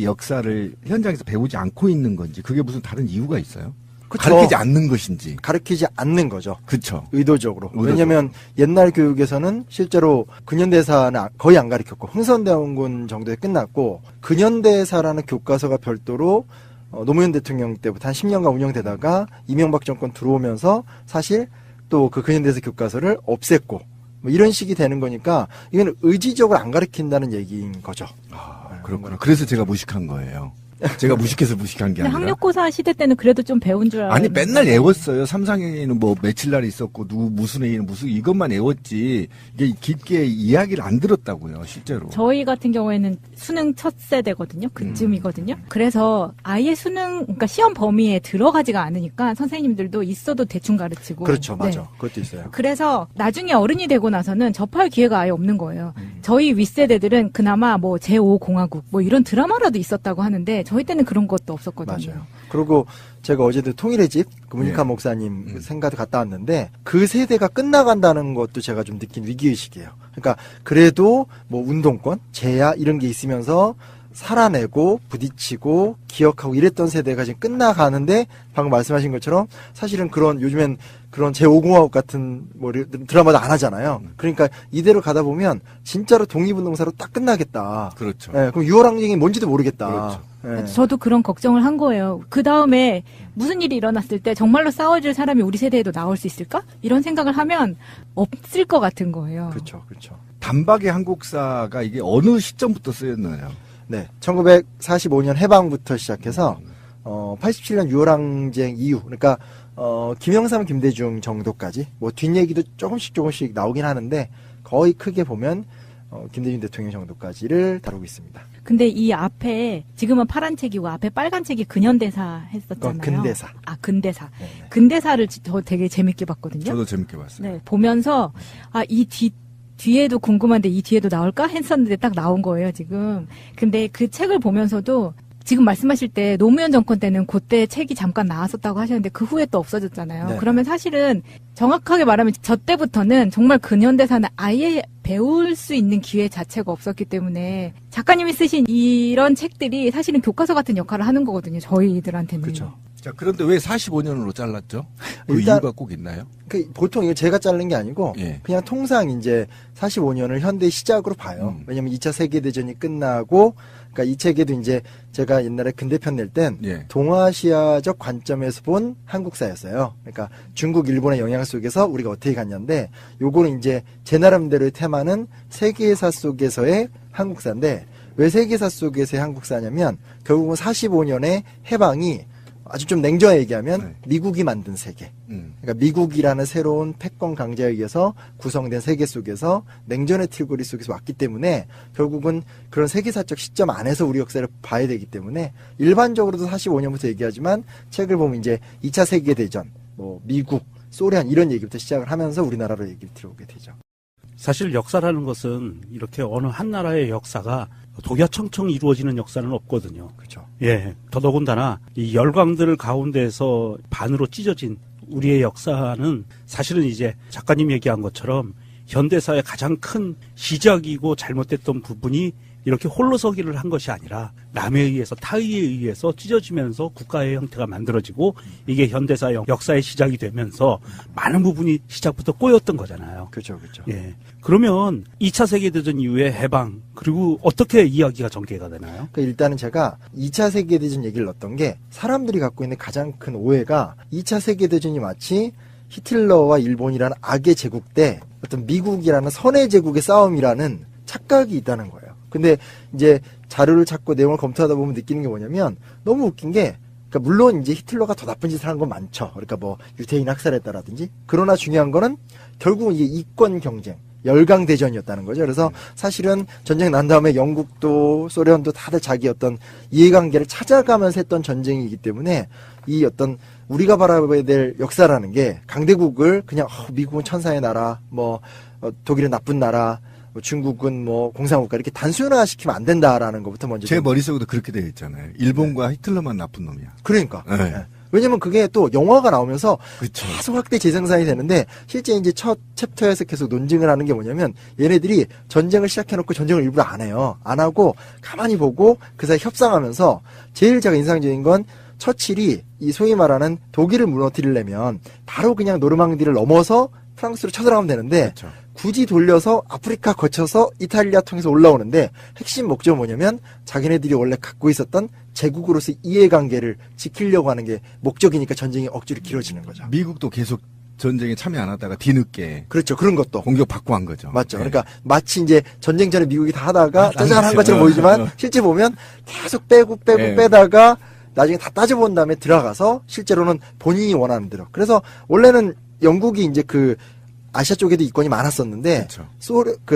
역사를 현장에서 배우지 않고 있는 건지 그게 무슨 다른 이유가 있어요? 그쵸. 가르치지 않는 것인지. 가르치지 않는 거죠. 그렇죠. 의도적으로. 왜냐하면 옛날 교육에서는 실제로 근현대사는 거의 안 가르쳤고 흥선대원군 정도에 끝났고 근현대사라는 교과서가 별도로 노무현 대통령 때부터 한 10년간 운영되다가 이명박 정권 들어오면서 사실 또 그 근현대사 교과서를 없앴고 뭐 이런 식이 되는 거니까 이건 의지적으로 안 가르친다는 얘기인 거죠. 그렇구나. 그래서 제가 무식한 거예요. 제가 무식해서 무식한 게 근데 아니라. 학력고사 시대 때는 그래도 좀 배운 줄 알아요. 아니 맨날 애웠어요. 삼상회의는 뭐 며칠 날 있었고 누구 무슨 회의는 무슨 이것만 애웠지 이게 깊게 이야기를 안 들었다고요. 실제로. 저희 같은 경우에는 수능 첫 세대거든요. 그쯤이거든요. 그래서 아예 수능, 그러니까 시험 범위에 들어가지가 않으니까 선생님들도 있어도 대충 가르치고. 그렇죠. 맞아. 네. 그것도 있어요. 그래서 나중에 어른이 되고 나서는 접할 기회가 아예 없는 거예요. 저희 윗세대들은 그나마 뭐 제5공화국 뭐 이런 드라마라도 있었다고 하는데 저희 때는 그런 것도 없었거든요. 맞아요. 그리고 제가 어제도 통일의 집, 그 문익환 예. 목사님 생가도 갔다 왔는데 그 세대가 끝나간다는 것도 제가 좀 느낀 위기의식이에요. 그러니까 그래도 뭐 운동권, 재야 이런 게 있으면서 살아내고 부딪히고 기억하고 이랬던 세대가 지금 끝나가는데 방금 말씀하신 것처럼 사실은 그런 요즘엔 그런 제5공화국 같은 뭐 드라마도 안 하잖아요. 그러니까 이대로 가다 보면 진짜로 독립운동사로 딱 끝나겠다. 그렇죠. 예, 그럼 6월 항쟁이 뭔지도 모르겠다. 그렇죠. 예. 저도 그런 걱정을 한 거예요. 그 다음에 무슨 일이 일어났을 때 정말로 싸워줄 사람이 우리 세대에도 나올 수 있을까? 이런 생각을 하면 없을 것 같은 거예요. 그렇죠, 그렇죠. 단박의 한국사가 이게 어느 시점부터 쓰였나요? 네, 1945년 해방부터 시작해서 87년 6월 항쟁 이후, 그러니까 김영삼, 김대중 정도까지 뭐 뒷얘기도 조금씩 나오긴 하는데 거의 크게 보면 김대중 대통령 정도까지를 다루고 있습니다. 근데 이 앞에 지금은 파란 책이고 앞에 빨간 책이 근현대사 했었잖아요. 근대사. 아, 근대사. 네네. 근대사를 저 되게 재밌게 봤거든요. 저도 재밌게 봤어요. 네, 보면서 이 뒤에도 궁금한데 이 뒤에도 나올까 했었는데 딱 나온 거예요, 지금. 근데 그 책을 보면서도 지금 말씀하실 때 노무현 정권 때는 그때 책이 잠깐 나왔었다고 하셨는데 그 후에 또 없어졌잖아요. 네. 그러면 사실은 정확하게 말하면 저 때부터는 정말 근현대사는 아예 배울 수 있는 기회 자체가 없었기 때문에 작가님이 쓰신 이런 책들이 사실은 교과서 같은 역할을 하는 거거든요. 저희들한테는. 그렇죠. 자, 그런데 왜 45년으로 잘랐죠? 그 일단- 이유가 꼭 있나요? 보통 이거 제가 자른 게 아니고 예. 그냥 통상 이제 45년을 현대 시작으로 봐요. 왜냐면 2차 세계대전이 끝나고 그러니까 이 책에도 이제 제가 옛날에 근대편 낼 땐 예. 동아시아적 관점에서 본 한국사였어요. 그러니까 중국, 일본의 영향 속에서 우리가 어떻게 갔냐인데 요거는 이제 제 나름대로의 테마는 세계사 속에서의 한국사인데 왜 세계사 속에서의 한국사냐면 결국은 45년의 해방이 아주 좀 냉정하게 얘기하면 네. 미국이 만든 세계. 그러니까 미국이라는 새로운 패권 강자에 의해서 구성된 세계 속에서 냉전의 틀고리 속에서 왔기 때문에 결국은 그런 세계사적 시점 안에서 우리 역사를 봐야 되기 때문에 일반적으로도 45년부터 얘기하지만 책을 보면 이제 2차 세계대전, 뭐 미국, 소련 이런 얘기부터 시작을 하면서 우리나라로 얘기를 들어오게 되죠. 사실 역사라는 것은 이렇게 어느 한 나라의 역사가 독야청청 이루어지는 역사는 없거든요. 그렇죠. 예. 더더군다나 이 열강들 가운데서 반으로 찢어진 우리의 역사는 사실은 이제 작가님 얘기한 것처럼 현대사의 가장 큰 시작이고 잘못됐던 부분이 이렇게 홀로서기를 한 것이 아니라 남에 의해서 타의에 의해서 찢어지면서 국가의 형태가 만들어지고 이게 현대사의 역사의 시작이 되면서 많은 부분이 시작부터 꼬였던 거잖아요. 그렇죠, 그렇죠. 예. 그러면 2차 세계대전 이후에 해방 그리고 어떻게 이야기가 전개가 되나요? 그러니까 일단은 제가 2차 세계대전 얘기를 넣었던 게 사람들이 갖고 있는 가장 큰 오해가 2차 세계대전이 마치 히틀러와 일본이라는 악의 제국 때 어떤 미국이라는 선의 제국의 싸움이라는 착각이 있다는 거예요. 근데 이제 자료를 찾고 내용을 검토하다 보면 느끼는 게 뭐냐면 너무 웃긴 게 그러니까 물론 이제 히틀러가 더 나쁜 짓을 한 건 많죠. 그러니까 뭐 유태인 학살했다라든지. 그러나 중요한 거는 결국은 이게 이권 경쟁, 열강 대전이었다는 거죠. 그래서 사실은 전쟁 난 다음에 영국도 소련도 다들 자기 어떤 이해관계를 찾아가면서 했던 전쟁이기 때문에 이 어떤 우리가 바라봐야 될 역사라는 게 강대국을 그냥 미국은 천사의 나라, 뭐 독일은 나쁜 나라, 뭐 중국은 뭐 공산국가 이렇게 단순화시키면 안 된다라는 것부터 먼저 제 머릿속에도 그렇게 되어 있잖아요. 일본과 히틀러만 나쁜 놈이야. 그러니까. 네. 네. 왜냐면 그게 또 영화가 나오면서 그쵸. 계속 확대 재생산이 되는데 실제 이제 첫 챕터에서 계속 논증을 하는 게 뭐냐면 얘네들이 전쟁을 시작해놓고 전쟁을 일부러 안 해요. 안 하고 가만히 보고 그 사이 협상하면서 제일 제가 인상적인 건 처칠이 이 소위 말하는 독일을 무너뜨리려면 바로 그냥 노르망디를 넘어서 프랑스로 쳐들어가면 되는데 그쵸. 굳이 돌려서 아프리카 거쳐서 이탈리아 통해서 올라오는데 핵심 목적은 뭐냐면 자기네들이 원래 갖고 있었던 제국으로서 이해관계를 지키려고 하는 게 목적이니까 전쟁이 억지로 길어지는 거죠. 미국도 계속 전쟁에 참여 안 하다가 뒤늦게 그렇죠. 그런 것도. 공격받고 한 거죠. 맞죠. 네. 그러니까 마치 이제 전쟁 전에 미국이 다 하다가 짜잔한 당했어요. 것처럼 보이지만 실제 보면 계속 빼고 네. 빼다가 나중에 다 따져본 다음에 들어가서 실제로는 본인이 원하는 대로. 그래서 원래는 영국이 이제 그 아시아 쪽에도 이권이 많았었는데 그렇죠.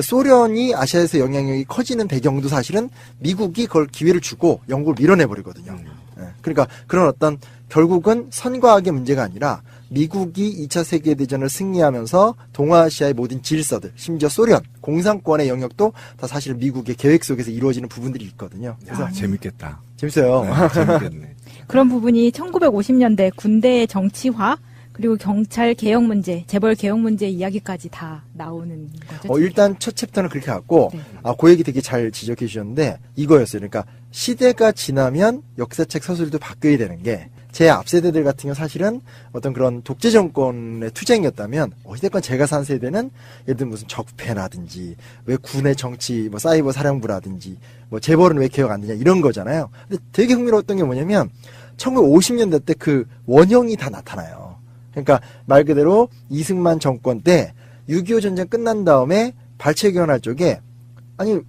소련이 아시아에서 영향력이 커지는 배경도 사실은 미국이 그걸 기회를 주고 영국을 밀어내버리거든요. 예, 그러니까 그런 어떤 결국은 선과학의 문제가 아니라 미국이 2차 세계대전을 승리하면서 동아시아의 모든 질서들, 심지어 소련, 공산권의 영역도 다 사실 미국의 계획 속에서 이루어지는 부분들이 있거든요. 그래서 재밌겠다. 재밌어요. 네, 재밌겠네. 그런 부분이 1950년대 군대의 정치화 그리고 경찰 개혁 문제, 재벌 개혁 문제 이야기까지 다 나오는 거죠. 일단 첫 챕터는 그렇게 갖고 네. 그 얘기 되게 잘 지적해 주셨는데 이거였어요. 그러니까 시대가 지나면 역사책 서술도 바뀌어야 되는 게 제 앞세대들 같은 경우 사실은 어떤 그런 독재 정권의 투쟁이었다면 어찌됐건 제가 산 세대는 예를 들면 무슨 적폐라든지 왜 군의 정치 뭐 사이버 사령부라든지 뭐 재벌은 왜 개혁 안 되냐 이런 거잖아요. 근데 되게 흥미로웠던 게 뭐냐면 1950년대 때 그 원형이 다 나타나요. 그러니까 말 그대로 이승만 정권 때 6.25 전쟁 끝난 다음에 발췌견할 쪽에 아니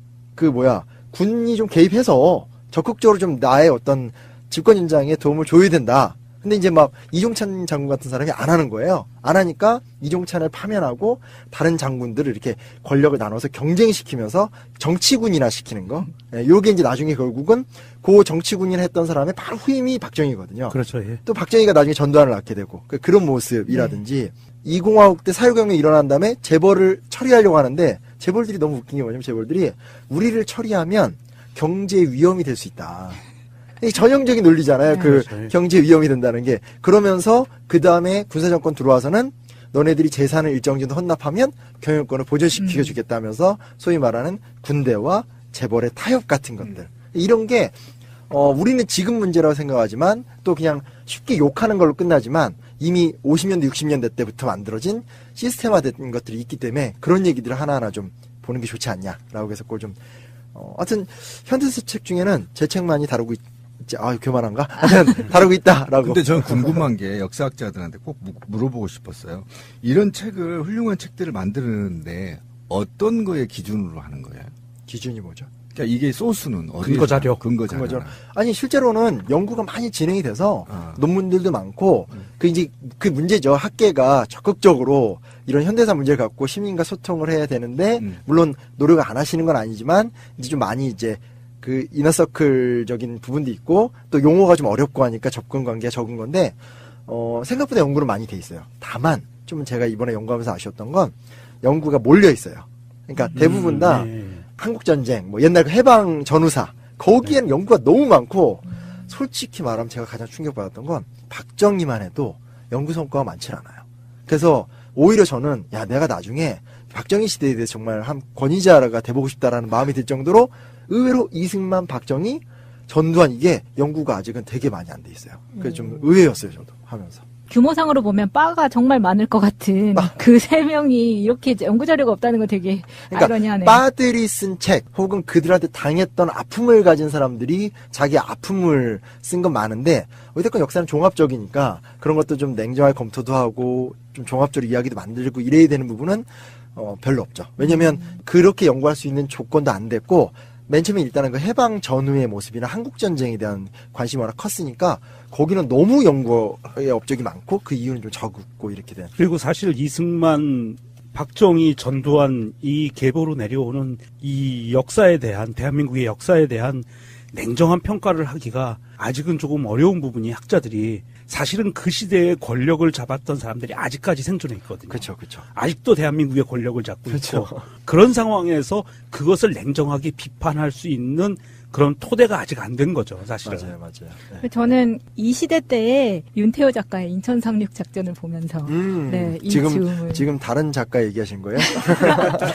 군이 좀 개입해서 적극적으로 좀 나의 어떤 집권 현장에 도움을 줘야 된다. 근데 이제 막 이종찬 장군 같은 사람이 안 하는 거예요. 안 하니까 이종찬을 파면하고 다른 장군들을 이렇게 권력을 나눠서 경쟁시키면서 정치군이나 시키는 거. 요게 이제 나중에 결국은 그 정치군이나 했던 사람의 바로 후임이 박정희거든요. 그렇죠. 예. 또 박정희가 나중에 전두환을 낳게 되고 그런 모습이라든지 이공화국 때 사회革명이 일어난 다음에 재벌을 처리하려고 하는데 재벌들이 너무 웃긴 게 뭐냐면 재벌들이 우리를 처리하면 경제 위험이 될 수 있다. 이 전형적인 논리잖아요. 그렇죠. 경제 위험이 된다는 게. 그러면서 그 다음에 군사정권 들어와서는 너네들이 재산을 일정 정도 헌납하면 경영권을 보존시켜 주겠다면서 소위 말하는 군대와 재벌의 타협 같은 것들. 이런 게 우리는 지금 문제라고 생각하지만 또 그냥 쉽게 욕하는 걸로 끝나지만 이미 50년대 60년대 때부터 만들어진 시스템화된 것들이 있기 때문에 그런 얘기들을 하나하나 좀 보는 게 좋지 않냐라고 해서 그걸 좀 하여튼 현대사 책 중에는 제 책만이 다루고 교만한가? 하여튼 다루고 있다라고. 근데 저는 궁금한 게 역사학자들한테 꼭 물어보고 싶었어요. 이런 책을 훌륭한 책들을 만드는데 어떤 거에 기준으로 하는 거예요? 기준이 뭐죠? 그러니까 이게 소스는 어디에 근거 자료. 근거 자료. 아니 실제로는 연구가 많이 진행이 돼서 논문들도 많고 이제 그 문제죠. 학계가 적극적으로 이런 현대사 문제를 갖고 시민과 소통을 해야 되는데 물론 노력을 안 하시는 건 아니지만 이제 좀 많이 이제 그 이너서클적인 부분도 있고 또 용어가 좀 어렵고 하니까 접근 관계가 적은 건데 생각보다 연구는 많이 돼 있어요. 다만 좀 제가 이번에 연구하면서 아쉬웠던 건 연구가 몰려 있어요. 그러니까 대부분 다 한국전쟁, 뭐 옛날 그 해방 전후사 거기에는 연구가 너무 많고 솔직히 말하면 제가 가장 충격받았던 건 박정희만 해도 연구 성과가 많지 않아요. 그래서 오히려 저는 내가 나중에 박정희 시대에 대해서 정말 한 권위자가 돼보고 싶다라는 마음이 들 정도로 의외로 이승만, 박정희, 전두환 이게 연구가 아직은 되게 많이 안 돼 있어요. 그래서 좀 의외였어요, 저도 하면서. 규모상으로 보면 바가 정말 많을 것 같은 그 세 명이 이렇게 연구 자료가 없다는 거 되게 아이러니하네요. 바들이 쓴 책 혹은 그들한테 당했던 아픔을 가진 사람들이 자기 아픔을 쓴 건 많은데 어쨌든 역사는 종합적이니까 그런 것도 좀 냉정하게 검토도 하고 좀 종합적으로 이야기도 만들고 이래야 되는 부분은 별로 없죠. 왜냐면 그렇게 연구할 수 있는 조건도 안 됐고 맨 처음에 일단은 그 해방 전후의 모습이나 한국 전쟁에 대한 관심이 워낙 컸으니까 거기는 너무 연구의 업적이 많고 그 이유는 좀 적고 이렇게 된. 그리고 사실 이승만, 박정희, 전두환 이 계보로 내려오는 이 역사에 대한, 대한민국의 역사에 대한 냉정한 평가를 하기가 아직은 조금 어려운 부분이 학자들이 사실은 그 시대의 권력을 잡았던 사람들이 아직까지 생존해 있거든요. 그렇죠, 그렇죠. 아직도 대한민국의 권력을 잡고 그렇죠. 있고 그런 상황에서 그것을 냉정하게 비판할 수 있는 그런 토대가 아직 안 된 거죠, 사실은. 맞아요. 네. 저는 이 시대 때의 윤태호 작가의 인천 상륙 작전을 보면서 네, 이 즈음을 지금 다른 작가 얘기하신 거예요?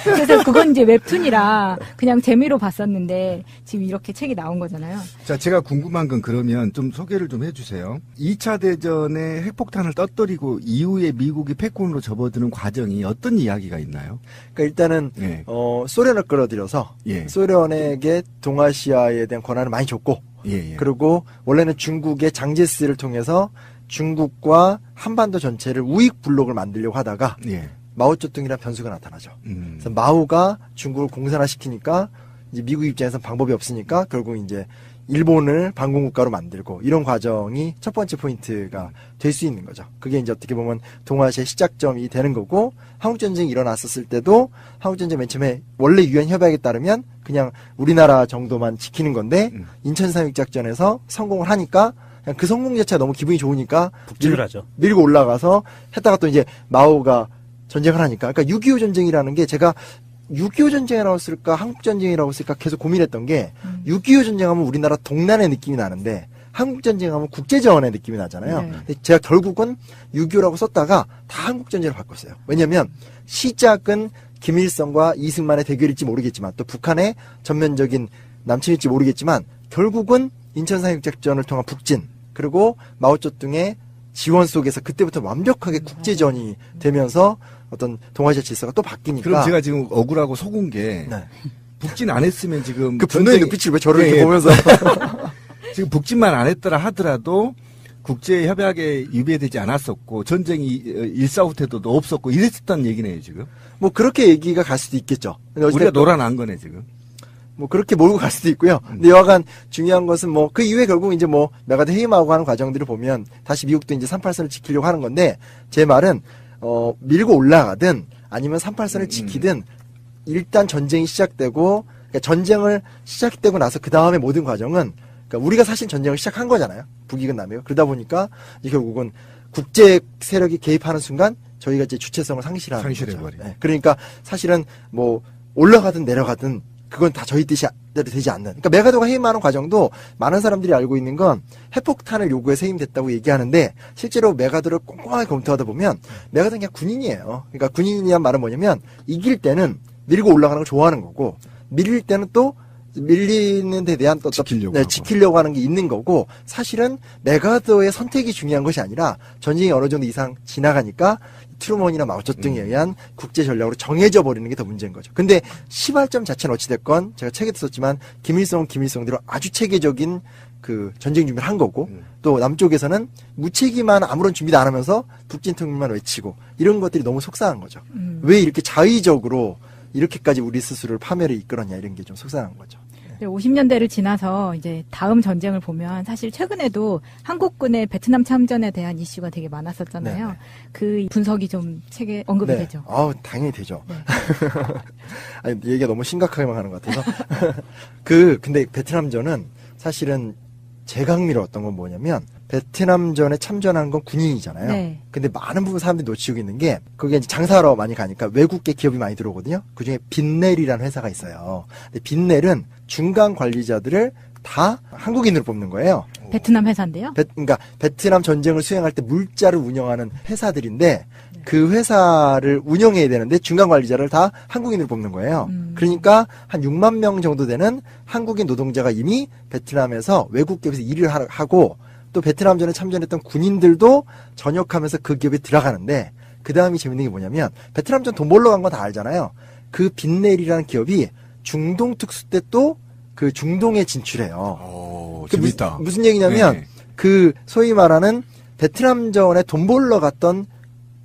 그래서 그건 이제 웹툰이라 그냥 재미로 봤었는데 지금 이렇게 책이 나온 거잖아요. 자, 제가 궁금한 건 그러면 좀 소개를 좀 해주세요. 2차 대전에 핵폭탄을 떠뜨리고 이후에 미국이 패권으로 접어드는 과정이 어떤 이야기가 있나요? 그러니까 일단은 예. 소련을 끌어들여서 예. 소련에게 동아시아에 대한 권한을 많이 줬고 예. 그리고 원래는 중국의 장제스를 통해서 중국과 한반도 전체를 우익 블록을 만들려고 하다가 예. 마오쩌둥이라는 변수가 나타나죠. 그래서 마오가 중국을 공산화시키니까 이제 미국 입장에서는 방법이 없으니까 결국 이제 일본을 반공국가로 만들고 이런 과정이 첫 번째 포인트가 될 수 있는 거죠. 그게 이제 어떻게 보면 동아시아의 시작점이 되는 거고 한국전쟁이 일어났었을 때도 한국전쟁 맨 처음에 원래 유엔 협약에 따르면 그냥 우리나라 정도만 지키는 건데 인천 상륙작전에서 성공을 하니까 그냥 그 성공 자체가 너무 기분이 좋으니까 북진을 하죠. 밀고 올라가서 했다가 또 이제 마오가 전쟁을 하니까 그러니까 6.25 전쟁이라는 게 제가 6.25 전쟁에 나왔을까 한국전쟁에 나왔을까 계속 고민했던 게 6.25 전쟁하면 우리나라 동난의 느낌이 나는데 한국전쟁하면 국제전의 느낌이 나잖아요. 근데 제가 결국은 6.25라고 썼다가 다 한국전쟁으로 바꿨어요. 왜냐면 시작은 김일성과 이승만의 대결일지 모르겠지만 또 북한의 전면적인 남침일지 모르겠지만 결국은 인천상륙작전을 통한 북진 그리고 마오쩌둥의 지원 속에서 그때부터 완벽하게 국제전이 되면서 어떤 동아시아 질서가 또 바뀌니까. 그럼 제가 지금 억울하고 속은 게 네. 북진 안 했으면 지금 그 분노의 눈빛을 왜 저를 이렇게 예. 보면서 지금 북진만 안 했더라 하더라도 국제 협약에 위배되지 않았었고 전쟁이 일사후 태도도 없었고 이랬었다는 얘기네요 지금. 뭐 그렇게 얘기가 갈 수도 있겠죠. 우리가 놀아난 거네 지금. 뭐 그렇게 몰고 갈 수도 있고요. 근데 여하간 중요한 것은 뭐 그 이후에 결국 이제 뭐 메가드 해임하고 하는 과정들을 보면 다시 미국도 이제 38선을 지키려고 하는 건데 제 말은 밀고 올라가든 아니면 38선을 지키든 일단 전쟁이 시작되고 그러니까 전쟁을 시작되고 나서 그 다음에 모든 과정은 그러니까 우리가 사실 전쟁을 시작한 거잖아요. 북익은 남이고 그러다 보니까 이제 결국은 국제 세력이 개입하는 순간 저희가 이제 주체성을 상실하는 거죠. 네. 그러니까 사실은 뭐 올라가든 내려가든 그건 다 저희 뜻이 되지 않는. 그러니까 메가더가 해임하는 과정도 많은 사람들이 알고 있는 건 핵폭탄을 요구해서 해임됐다고 얘기하는데 실제로 메가더를 꼼꼼하게 검토하다 보면 메가더는 그냥 군인이에요. 그러니까 군인이란 말은 뭐냐면 이길 때는 밀고 올라가는 걸 좋아하는 거고 밀릴 때는 또 밀리는 데 대한 또 지키려고 하는 게 있는 거고 사실은 메가더의 선택이 중요한 것이 아니라 전쟁이 어느 정도 이상 지나가니까 트루먼이나 마오쩌둥에 의한 국제 전략으로 정해져 버리는 게 더 문제인 거죠. 근데 시발점 자체는 어찌됐건 제가 책에도 썼지만 김일성대로 아주 체계적인 그 전쟁 준비를 한 거고 또 남쪽에서는 무책임한 아무런 준비도 안 하면서 북진 통일만 외치고 이런 것들이 너무 속상한 거죠. 왜 이렇게 자의적으로 이렇게까지 우리 스스로를 파멸에 이끌었냐 이런 게 좀 속상한 거죠. 50년대를 지나서 이제 다음 전쟁을 보면 사실 최근에도 한국군의 베트남 참전에 대한 이슈가 되게 많았었잖아요. 네네. 그 분석이 좀 책에 언급이 되죠. 당연히 되죠. 네. 아니, 얘기가 너무 심각하게만 하는 것 같아서. 근데 베트남전은 사실은 제가 흥미로웠던 건 뭐냐면 베트남전에 참전한 건 군인이잖아요. 네. 근데 많은 부분 사람들이 놓치고 있는 게 거기에 이제 장사하러 많이 가니까 외국계 기업이 많이 들어오거든요. 그중에 빈넬이라는 회사가 있어요. 근데 빈넬은 중간 관리자들을 다 한국인으로 뽑는 거예요. 베트남 회사인데요? 그러니까 베트남 전쟁을 수행할 때 물자를 운영하는 회사들인데 그 회사를 운영해야 되는데 중간 관리자를 다 한국인으로 뽑는 거예요. 그러니까 한 6만 명 정도 되는 한국인 노동자가 이미 베트남에서 외국 기업에서 일을 하고 또 베트남전에 참전했던 군인들도 전역하면서 그 기업에 들어가는데 그 다음이 재밌는 게 뭐냐면 베트남전 돈 벌러 간 건 다 알잖아요. 그 빈넬이라는 기업이 중동 특수 때 또 그 중동에 진출해요. 재밌다. 무슨 얘기냐면 네. 그 소위 말하는 베트남전에 돈 벌러 갔던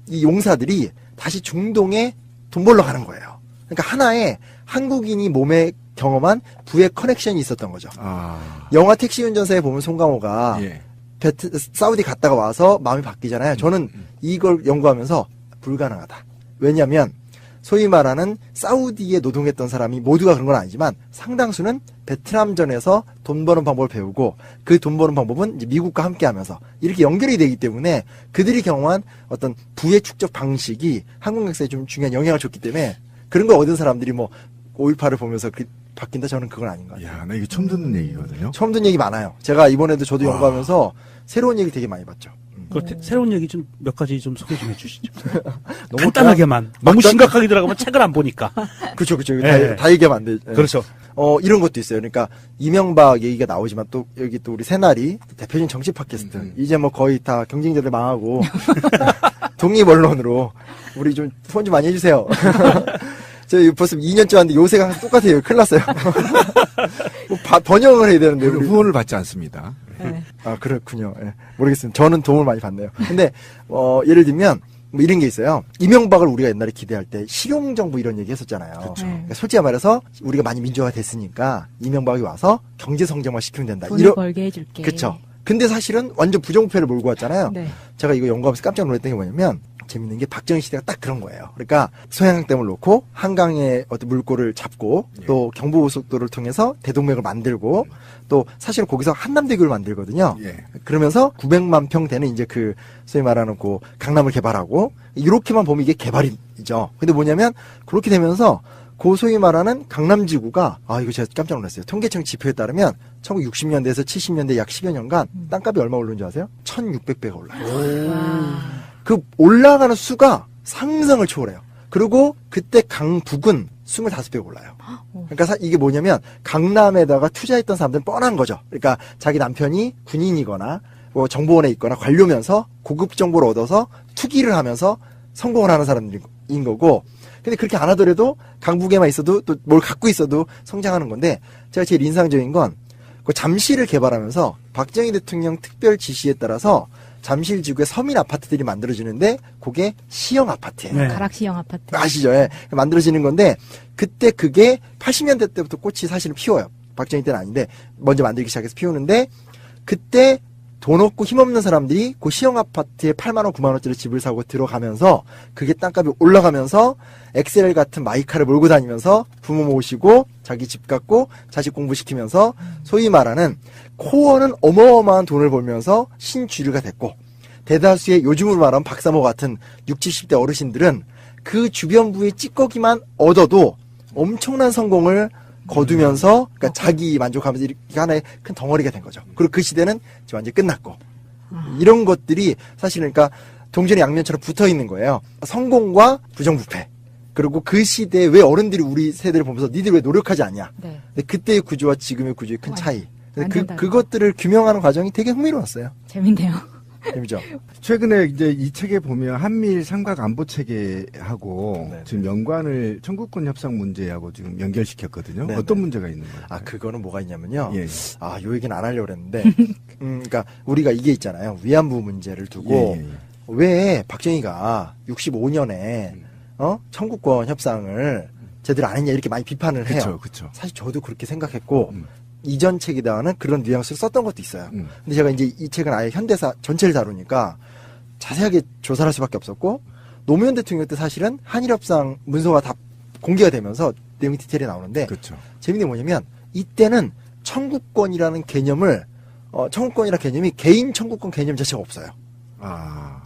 이 용사들이 다시 중동에 돈 벌러 가는 거예요. 그러니까 하나의 한국인이 몸에 경험한 부의 커넥션이 있었던 거죠. 영화 택시 운전사에 보면 송강호가 예. 사우디 갔다가 와서 마음이 바뀌잖아요. 저는 이걸 연구하면서 불가능하다. 왜냐하면 소위 말하는 사우디에 노동했던 사람이 모두가 그런 건 아니지만 상당수는 베트남전에서 돈 버는 방법을 배우고 그 돈 버는 방법은 이제 미국과 함께 하면서 이렇게 연결이 되기 때문에 그들이 경험한 어떤 부의 축적 방식이 한국 역사에 좀 중요한 영향을 줬기 때문에 그런 걸 얻은 사람들이 뭐 5.18을 보면서 바뀐다, 저는 그건 아닌 것 같아요. 야, 나 이거 처음 듣는 얘기거든요. 처음 듣는 얘기 많아요. 제가 이번에도 저도 연구하면서 새로운 얘기 되게 많이 봤죠. 새로운 얘기 좀 몇 가지 좀 소개 좀 해주시죠. 너무 간단하게만. 너무 심각하게 들어가면 책을 안 보니까. 그렇죠. 네. 다 얘기하면 안 돼. 그렇죠. 이런 것도 있어요. 그러니까 이명박 얘기가 나오지만 또 여기 또 우리 새날이 대표적인 정치 팟캐스트. 이제 뭐 거의 다 경쟁자들 망하고 독립 언론으로 우리 좀 후원 좀 많이 해주세요. 저희 벌써 2년째 왔는데 요새가 항상 똑같아요. 큰일 났어요. 뭐 번영을 해야 되는데. 우리 후원을 받지 않습니다. 네. 아, 그렇군요. 예. 모르겠습니다. 저는 도움을 많이 받네요. 근데, 예를 들면, 뭐 이런 게 있어요. 이명박을 우리가 옛날에 기대할 때 실용정부 이런 얘기 했었잖아요. 그러니까 솔직히 말해서 우리가 많이 민주화가 됐으니까 이명박이 와서 경제성장만 시키면 된다. 돈을 벌게 해줄게. 그쵸. 근데 사실은 완전 부정부패를 몰고 왔잖아요. 네. 제가 이거 연구하면서 깜짝 놀랐던 게 뭐냐면, 재밌는 게 박정희 시대가 딱 그런 거예요. 그러니까 소양강댐을 놓고 한강의 어떤 물꼬를 잡고 또 경부고속도로를 통해서 대동맥을 만들고 또 사실 거기서 한남대교를 만들거든요. 예. 그러면서 900만 평 되는 이제 그 소위 말하는 그 강남을 개발하고 이렇게만 보면 이게 개발이죠. 근데 뭐냐면 그렇게 되면서 그 소위 말하는 강남지구가 이거 제가 깜짝 놀랐어요. 통계청 지표에 따르면 1960년대에서 70년대 약 10여 년간 땅값이 얼마 오른 줄 아세요? 1,600배가 올라요. 그 올라가는 수가 상상을 초월해요. 그리고 그때 강북은 25배 올라요. 그러니까 이게 뭐냐면 강남에다가 투자했던 사람들은 뻔한 거죠. 그러니까 자기 남편이 군인이거나 뭐 정보원에 있거나 관료면서 고급 정보를 얻어서 투기를 하면서 성공을 하는 사람들인 거고, 근데 그렇게 안 하더라도 강북에만 있어도 또 뭘 갖고 있어도 성장하는 건데, 제가 제일 인상적인 건 그 잠실을 개발하면서 박정희 대통령 특별 지시에 따라서 잠실 지구에 서민 아파트들이 만들어지는데 그게 시형 아파트예요. 네. 가락시형 아파트. 아시죠? 예. 만들어지는 건데 그때 그게 80년대 때부터 꽃이 사실은 피워요. 박정희 때는 아닌데 먼저 만들기 시작해서 피우는데 그때 돈 없고 힘없는 사람들이 그 시형 아파트에 8만 원, 9만 원짜리 집을 사고 들어가면서 그게 땅값이 올라가면서 엑셀 같은 마이카를 몰고 다니면서 부모 모시고 자기 집 갖고 자식 공부시키면서 소위 말하는 코어는 어마어마한 돈을 벌면서 신주류가 됐고, 대다수의 요즘으로 말하면 박사모 같은 60, 70대 어르신들은 그 주변부의 찌꺼기만 얻어도 엄청난 성공을 거두면서 그러니까 자기 만족하면서 이렇게 하나의 큰 덩어리가 된 거죠. 그리고 그 시대는 이제 완전히 끝났고, 이런 것들이 사실 그러니까 동전의 양면처럼 붙어 있는 거예요. 성공과 부정부패. 그리고 그 시대에 왜 어른들이 우리 세대를 보면서 니들 왜 노력하지 않냐. 네. 근데 그때의 구조와 지금의 구조의 큰 차이. 완전 다르다. 그것들을 규명하는 과정이 되게 흥미로웠어요. 재밌네요. 재미죠? 최근에 이제 이 책에 보면 한미일 삼각 안보 체계하고 네. 지금 연관을 청구권 협상 문제하고 지금 연결시켰거든요. 네, 어떤 네. 문제가 있는 거예요? 그거는 뭐가 있냐면요. 예. 요 얘기는 안 하려고 그랬는데, 그러니까 우리가 이게 있잖아요. 위안부 문제를 두고 예, 예. 왜 박정희가 65년에 청구권 협상을 제대로 안 했냐 이렇게 많이 비판을 해요. 그쵸, 그쵸. 사실 저도 그렇게 생각했고 이전 책에다가는 그런 뉘앙스를 썼던 것도 있어요. 근데 제가 이제 이 책은 아예 현대사 전체를 다루니까 자세하게 조사를 할 수밖에 없었고, 노무현 대통령 때 사실은 한일협상 문서가 다 공개가 되면서 내용이 디테일이 나오는데, 그렇죠. 재밌는 게 뭐냐면 이때는 청구권이라는 개념을 청구권이라는 개념이 개인 청구권 개념 자체가 없어요.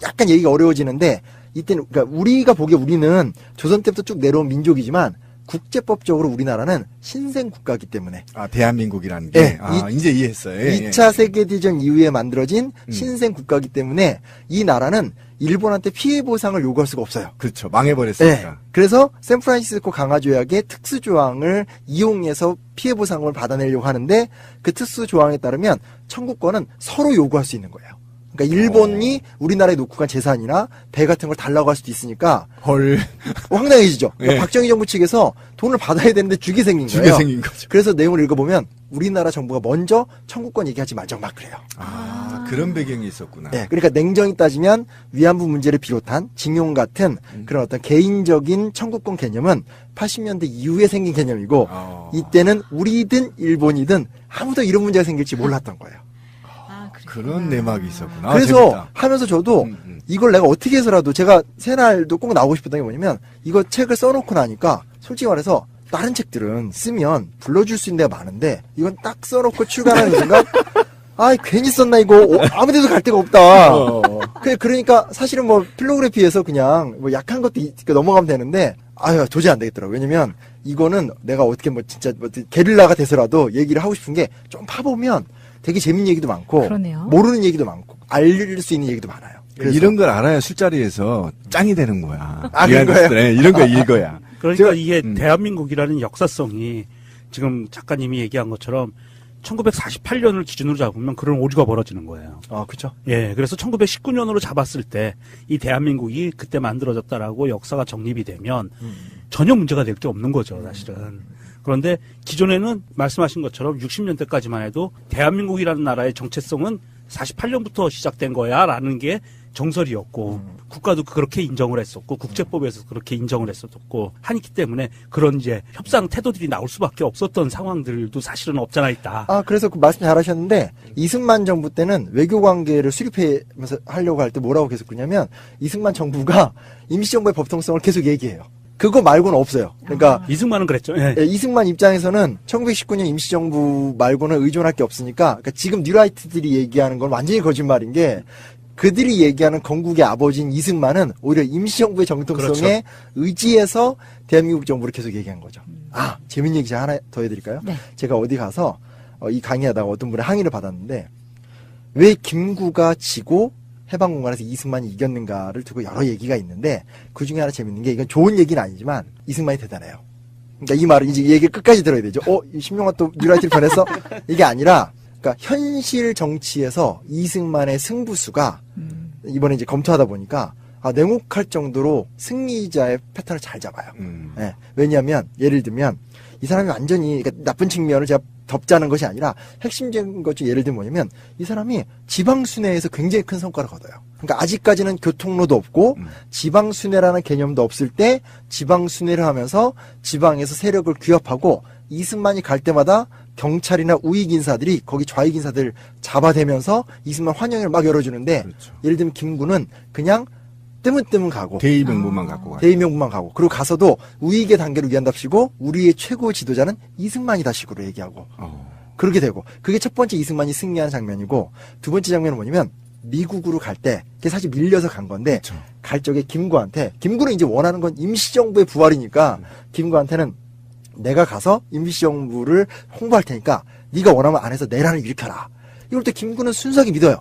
약간 얘기가 어려워지는데, 이때는 그러니까 우리가 보기에 우리는 조선 때부터 쭉 내려온 민족이지만 국제법적으로 우리나라는 신생 국가이기 때문에 대한민국이라는 게 이제 이해했어요. 2차 세계대전 이후에 만들어진 신생 국가이기 때문에 이 나라는 일본한테 피해 보상을 요구할 수가 없어요. 그렇죠. 망해버렸으니까. 네. 그래서 샌프란시스코 강화조약의 특수조항을 이용해서 피해 보상을 받아내려고 하는데, 그 특수조항에 따르면 청구권은 서로 요구할 수 있는 거예요. 그러니까 일본이 우리나라에 놓고 간 재산이나 배 같은 걸 달라고 할 수도 있으니까 황당해지죠. 그러니까 예. 박정희 정부 측에서 돈을 받아야 되는데 주게 생긴 거예요. 주게 생긴 거죠. 그래서 내용을 읽어보면 우리나라 정부가 먼저 청구권 얘기하지 말자 막 그래요. 그런 배경이 있었구나. 네, 그러니까 냉정히 따지면 위안부 문제를 비롯한 징용 같은 그런 어떤 개인적인 청구권 개념은 80년대 이후에 생긴 개념이고 이때는 우리든 일본이든 아무도 이런 문제가 생길지 몰랐던 거예요. 그런 내막이 있었구나. 그래서 재밌다. 하면서 저도 이걸 내가 어떻게 해서라도 제가 새날도 꼭 나오고 싶었던 게 뭐냐면 이거 책을 써놓고 나니까 솔직히 말해서 다른 책들은 쓰면 불러줄 수 있는 데가 많은데 이건 딱 써놓고 출간하는 순간 괜히 썼나 이거 아무 데도 갈 데가 없다. 그러니까 사실은 뭐 필로그래피에서 그냥 뭐 약한 것도 넘어가면 되는데 도저히 안 되겠더라고요. 왜냐면 이거는 내가 어떻게 뭐 진짜 뭐 게릴라가 돼서라도 얘기를 하고 싶은 게 좀 파보면 되게 재밌는 얘기도 많고 그러네요. 모르는 얘기도 많고 알릴 수 있는 얘기도 많아요. 그래서 이런 걸 알아야 술자리에서 짱이 되는 거야. 그런 거예요? 네, 이런 거 읽어야. 그러니까 이게 대한민국이라는 역사성이 지금 작가님이 얘기한 것처럼 1948년을 기준으로 잡으면 그런 오류가 벌어지는 거예요. 그렇죠. 예, 그래서 1919년으로 잡았을 때 이 대한민국이 그때 만들어졌다라고 역사가 정립이 되면 전혀 문제가 될 게 없는 거죠, 사실은. 그런데 기존에는 말씀하신 것처럼 60년대까지만 해도 대한민국이라는 나라의 정체성은 48년부터 시작된 거야라는 게 정설이었고 국가도 그렇게 인정을 했었고 국제법에서 그렇게 인정을 했었고 하기 때문에 그런 이제 협상 태도들이 나올 수밖에 없었던 상황들도 사실은 없잖아 있다. 그래서 그 말씀 잘하셨는데 이승만 정부 때는 외교 관계를 수립하면서 하려고 할 때 뭐라고 계속 그러냐면 이승만 정부가 임시정부의 법통성을 계속 얘기해요. 그거 말고는 없어요. 그러니까 이승만은 그랬죠. 예. 이승만 입장에서는 1919년 임시정부 말고는 의존할 게 없으니까 그러니까 지금 뉴라이트들이 얘기하는 건 완전히 거짓말인 게 그들이 얘기하는 건국의 아버지인 이승만은 오히려 임시정부의 정통성에 의지해서 대한민국 정부를 계속 얘기한 거죠. 재밌는 얘기 제가 하나 더 해드릴까요? 네. 제가 어디 가서 이 강의하다가 어떤 분의 항의를 받았는데 왜 김구가 지고 해방공간에서 이승만이 이겼는가를 두고 여러 얘기가 있는데 그 중에 하나 재밌는 게 이건 좋은 얘기는 아니지만 이승만이 대단해요. 그러니까 이 말을 이제 얘기를 끝까지 들어야 되죠. 심용환 또 뉴라이트를 변했어? 이게 아니라 그러니까 현실 정치에서 이승만의 승부수가 이번에 이제 검토하다 보니까 냉혹할 정도로 승리자의 패턴을 잘 잡아요. 네. 왜냐하면 예를 들면 이 사람이 완전히 그러니까 나쁜 측면을 제가 덮자는 것이 아니라 핵심적인 것 중 예를 들면 뭐냐면 이 사람이 지방순회에서 굉장히 큰 성과를 거둬요. 그러니까 아직까지는 교통로도 없고 지방순회라는 개념도 없을 때 지방순회를 하면서 지방에서 세력을 규합하고 이승만이 갈 때마다 경찰이나 우익인사들이 거기 좌익인사들 잡아대면서 이승만 환영을 막 열어주는데 그렇죠. 예를 들면 김구는 그냥 뜨문뜨문 가고 대의명분만 갖고 가요. 대의명분만 가고 그리고 가서도 우익의 단계를 위한답시고 우리의 최고 지도자는 이승만이다 식으로 얘기하고 그렇게 되고 그게 첫 번째 이승만이 승리하는 장면이고 두 번째 장면은 뭐냐면 미국으로 갈 때 그게 사실 밀려서 간 건데 그렇죠. 갈 적에 김구한테 김구는 이제 원하는 건 임시정부의 부활이니까 김구한테는 내가 가서 임시정부를 홍보할 테니까 네가 원하면 안에서 내란을 일으켜라. 이럴 때 김구는 순수하게 믿어요.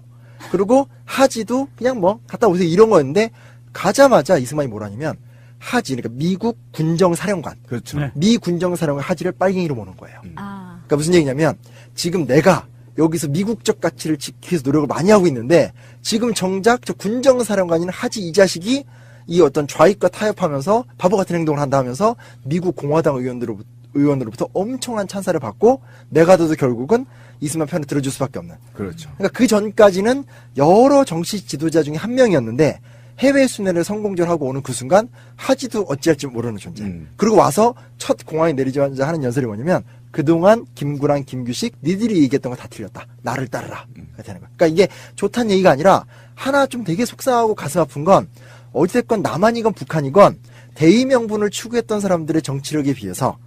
그리고 하지도 그냥 뭐 갔다 오세요 이런 거였는데 가자마자 이승만이 뭐라냐면 하지 그러니까 미국 군정사령관 그렇죠. 네. 미 군정사령관 하지를 빨갱이로 모는 거예요. 아, 그러니까 무슨 얘기냐면 지금 내가 여기서 미국적 가치를 지키기 위해서 노력을 많이 하고 있는데 지금 정작 저 군정사령관인 하지 이 자식이 이 어떤 좌익과 타협하면서 바보 같은 행동을 한다 하면서 미국 공화당 의원으로부터 엄청난 찬사를 받고 메가더도 결국은 이승만 편을 들어줄 수밖에 없는. 그렇죠. 그러니까 그 전까지는 여러 정치 지도자 중에 한 명이었는데 해외 순회를 성공적으로 하고 오는 그 순간 하지도 어찌할지 모르는 존재. 그리고 와서 첫 공항에 내리자마자 하는 연설이 뭐냐면 그동안 김구랑 김규식 니들이 얘기했던 거 다 틀렸다. 나를 따르라. 되는 거야. 그러니까 이게 좋다는 얘기가 아니라 하나 좀 되게 속상하고 가슴 아픈 건 어찌됐건 남한이건 북한이건 대의명분을 추구했던 사람들의 정치력에 비해서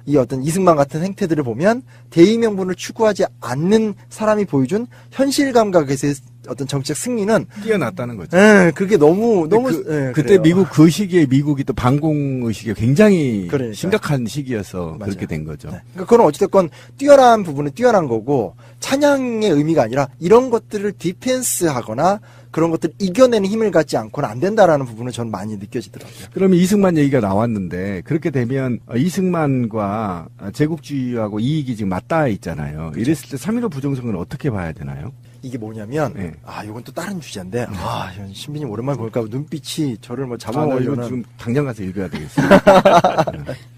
이 어떤 이승만 같은 행태들을 보면 대의명분을 추구하지 않는 사람이 보여준 현실 감각에서의 어떤 정치적 승리는 뛰어났다는 거죠. 그게 너무 그때 그래요. 미국 그 시기에 미국이 또 반공 의식이 굉장히 그러니까요. 심각한 시기여서 맞아요. 그렇게 된 거죠. 네. 그러니까 그건 어찌됐건 뛰어난 부분은 뛰어난 거고 찬양의 의미가 아니라 이런 것들을 디펜스하거나 그런 것들을 이겨내는 힘을 갖지 않고는 안 된다라는 부분은 전 많이 느껴지더라고요. 그러면 이승만 얘기가 나왔는데 그렇게 되면 이승만과 제국주의하고 이익이 지금 맞닿아 있잖아요. 그렇죠. 이랬을 때 3.15 부정선거는 어떻게 봐야 되나요? 이게 뭐냐면 네. 이건 또 다른 주제인데 신비님 오랜만에 보니까 눈빛이 저를 뭐 이거 잡아먹으려는 지금 당장 가서 읽어야 되겠어요.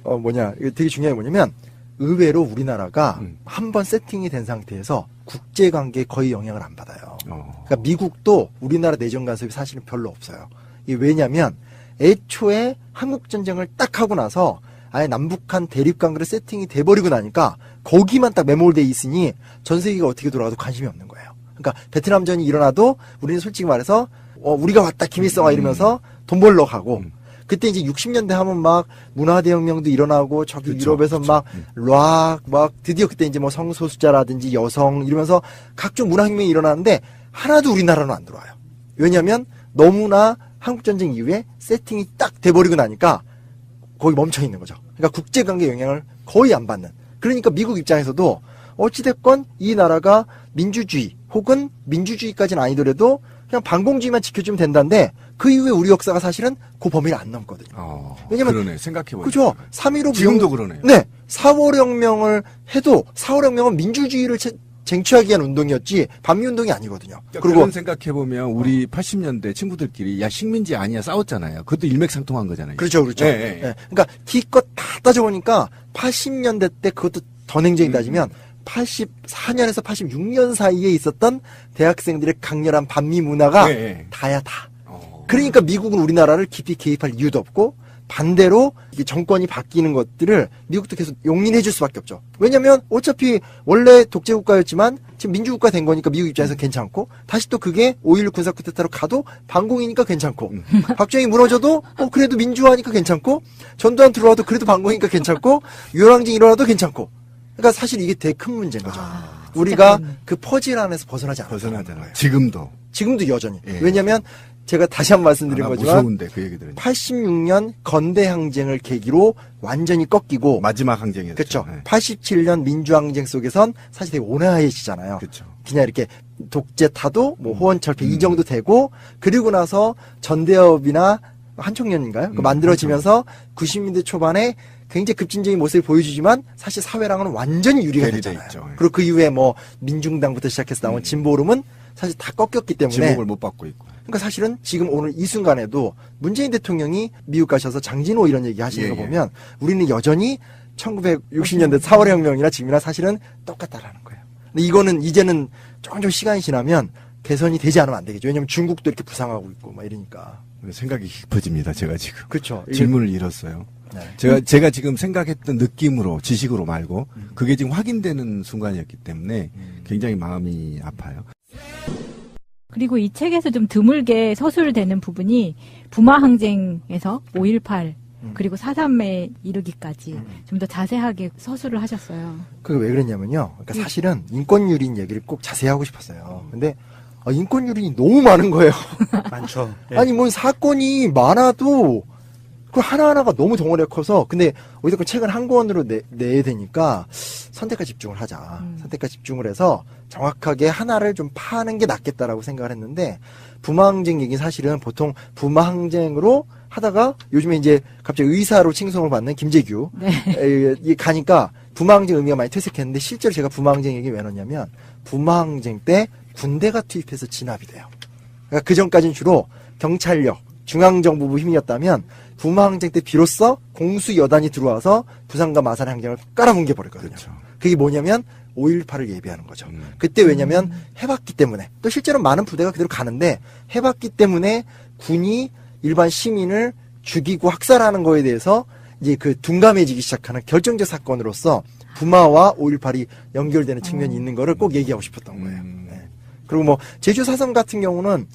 이거 되게 중요한 게 뭐냐면 의외로 우리나라가 한번 세팅이 된 상태에서 국제관계에 거의 영향을 안 받아요. 그러니까 미국도 우리나라 내정 간섭이 사실은 별로 없어요. 이게 왜냐면 애초에 한국전쟁을 딱 하고 나서 아예 남북한 대립관계로 세팅이 돼버리고 나니까 거기만 딱 매몰돼 있으니 전 세계가 어떻게 돌아가도 관심이 없는 거예요. 그러니까 베트남전이 일어나도 우리는 솔직히 말해서 우리가 왔다 김일성아 이러면서 돈 벌러 가고 그때 이제 60년대 하면 막 문화대혁명도 일어나고 저기 그렇죠, 유럽에서 그렇죠. 막 드디어 그때 이제 뭐 성소수자라든지 여성 이러면서 각종 문화혁명이 일어나는데 하나도 우리나라는 안 들어와요. 왜냐하면 너무나 한국전쟁 이후에 세팅이 딱 돼버리고 나니까 거기 멈춰 있는 거죠. 그러니까 국제관계 영향을 거의 안 받는. 그러니까 미국 입장에서도 어찌됐건 이 나라가 민주주의 혹은 민주주의까지는 아니더라도 그냥 반공주의만 지켜주면 된다는데 그 이후에 우리 역사가 사실은 그 범위를 안 넘거든요. 왜냐면 그러네. 생각해보니까. 그죠. 3.15 지금도 그러네요. 네. 4.5혁명을 해도 4.5혁명은 민주주의를 쟁취하기 위한 운동이었지 반미운동이 아니거든요. 그리고 그런 생각해보면 우리 80년대 친구들끼리 야 식민지 아니야 싸웠잖아요. 그것도 일맥상통한 거잖아요. 그렇죠. 그렇죠. 네, 네. 네. 그러니까 기껏 다 따져보니까 80년대 때 그것도 더 냉정히 따지면 84년에서 86년 사이에 있었던 대학생들의 강렬한 반미 문화가 네. 다야 다. 그러니까 미국은 우리나라를 깊이 개입할 이유도 없고 반대로 이게 정권이 바뀌는 것들을 미국도 계속 용인해 줄 수밖에 없죠. 왜냐면 어차피 원래 독재국가였지만 지금 민주국가 된 거니까 미국 입장에서 괜찮고 다시 또 그게 5.16 군사 쿠데타로 가도 반공이니까 괜찮고 박정희 무너져도 그래도 민주화니까 괜찮고 전두환 들어와도 그래도 반공이니까 괜찮고 유혈항쟁 일어나도 괜찮고 그러니까 사실 이게 되게 큰 문제인 거죠. 우리가 그 퍼즐 안에서 벗어나지 않았다는 거예요. 지금도 여전히. 예. 왜냐면 제가 다시 한 번 말씀드린 거지만 무서운데 그 얘기 들으니까. 86년 건대 항쟁을 계기로 완전히 꺾이고 마지막 항쟁이었죠. 그렇죠. 네. 87년 민주항쟁 속에선 사실 되게 온화해지잖아요. 그렇죠. 그냥 이렇게 독재 타도 뭐 호원철폐 이 정도 되고 그리고 나서 전대협이나 한총련인가요? 그 만들어지면서 90년대 초반에 굉장히 급진적인 모습을 보여주지만 사실 사회랑은 완전히 유리가 괴리돼 됐잖아요. 있죠. 예. 그리고 그 이후에 뭐 민중당부터 시작해서 나온 진보름은 사실 다 꺾였기 때문에 지목을 못 받고 있고. 그러니까 사실은 지금 오늘 이 순간에도 문재인 대통령이 미국 가셔서 장진호 이런 얘기 하시는 거 보면 우리는 여전히 1960년대 4월 혁명이나 지금이나 사실은 똑같다라는 거예요. 근데 이거는 이제는 조금 시간이 지나면 개선이 되지 않으면 안 되겠죠. 왜냐면 중국도 이렇게 부상하고 있고 막 이러니까. 생각이 깊어집니다. 제가 지금. 그렇죠. 질문을 잃었어요. 네. 제가 지금 생각했던 느낌으로 지식으로 말고 그게 지금 확인되는 순간이었기 때문에 굉장히 마음이 아파요. 그리고 이 책에서 좀 드물게 서술되는 부분이 부마 항쟁에서 5.18 그리고 4.3에 이르기까지 좀 더 자세하게 서술을 하셨어요. 그게 왜 그랬냐면요. 그러니까 사실은 인권유린 얘기를 꼭 자세히 하고 싶었어요. 근데 인권유린이 너무 많은 거예요. 많죠. 예. 아니 뭐 사건이 많아도 그 하나하나가 너무 덩어리가 커서 근데 어쨌든 책은 한 권으로 내야 되니까 선택과 집중을 하자. 선택과 집중을 해서 정확하게 하나를 좀 파는 게 낫겠다라고 생각을 했는데 부마항쟁 얘기 사실은 보통 부마항쟁으로 하다가 요즘에 이제 갑자기 의사로 칭송을 받는 김재규 이 가니까 부마항쟁 의미가 많이 퇴색했는데 실제로 제가 부마항쟁 얘기 왜 넣냐면 부마항쟁 때 군대가 투입해서 진압이 돼요. 그러니까 그 전까지는 주로 경찰력, 중앙정보부 힘이었다면 부마항쟁 때 비로소 공수여단이 들어와서 부산과 마산 항쟁을 깔아뭉개 버렸거든요. 그렇죠. 그게 뭐냐면 5.18을 예비하는 거죠. 그때 왜냐면 해봤기 때문에 또 실제로 많은 부대가 그대로 가는데 해봤기 때문에 군이 일반 시민을 죽이고 학살하는 거에 대해서 이제 그 둔감해지기 시작하는 결정적 사건으로서 부마와 5.18이 연결되는 측면이 있는 거를 꼭 얘기하고 싶었던 거예요. 네. 그리고 뭐 제주 4.3 같은 경우는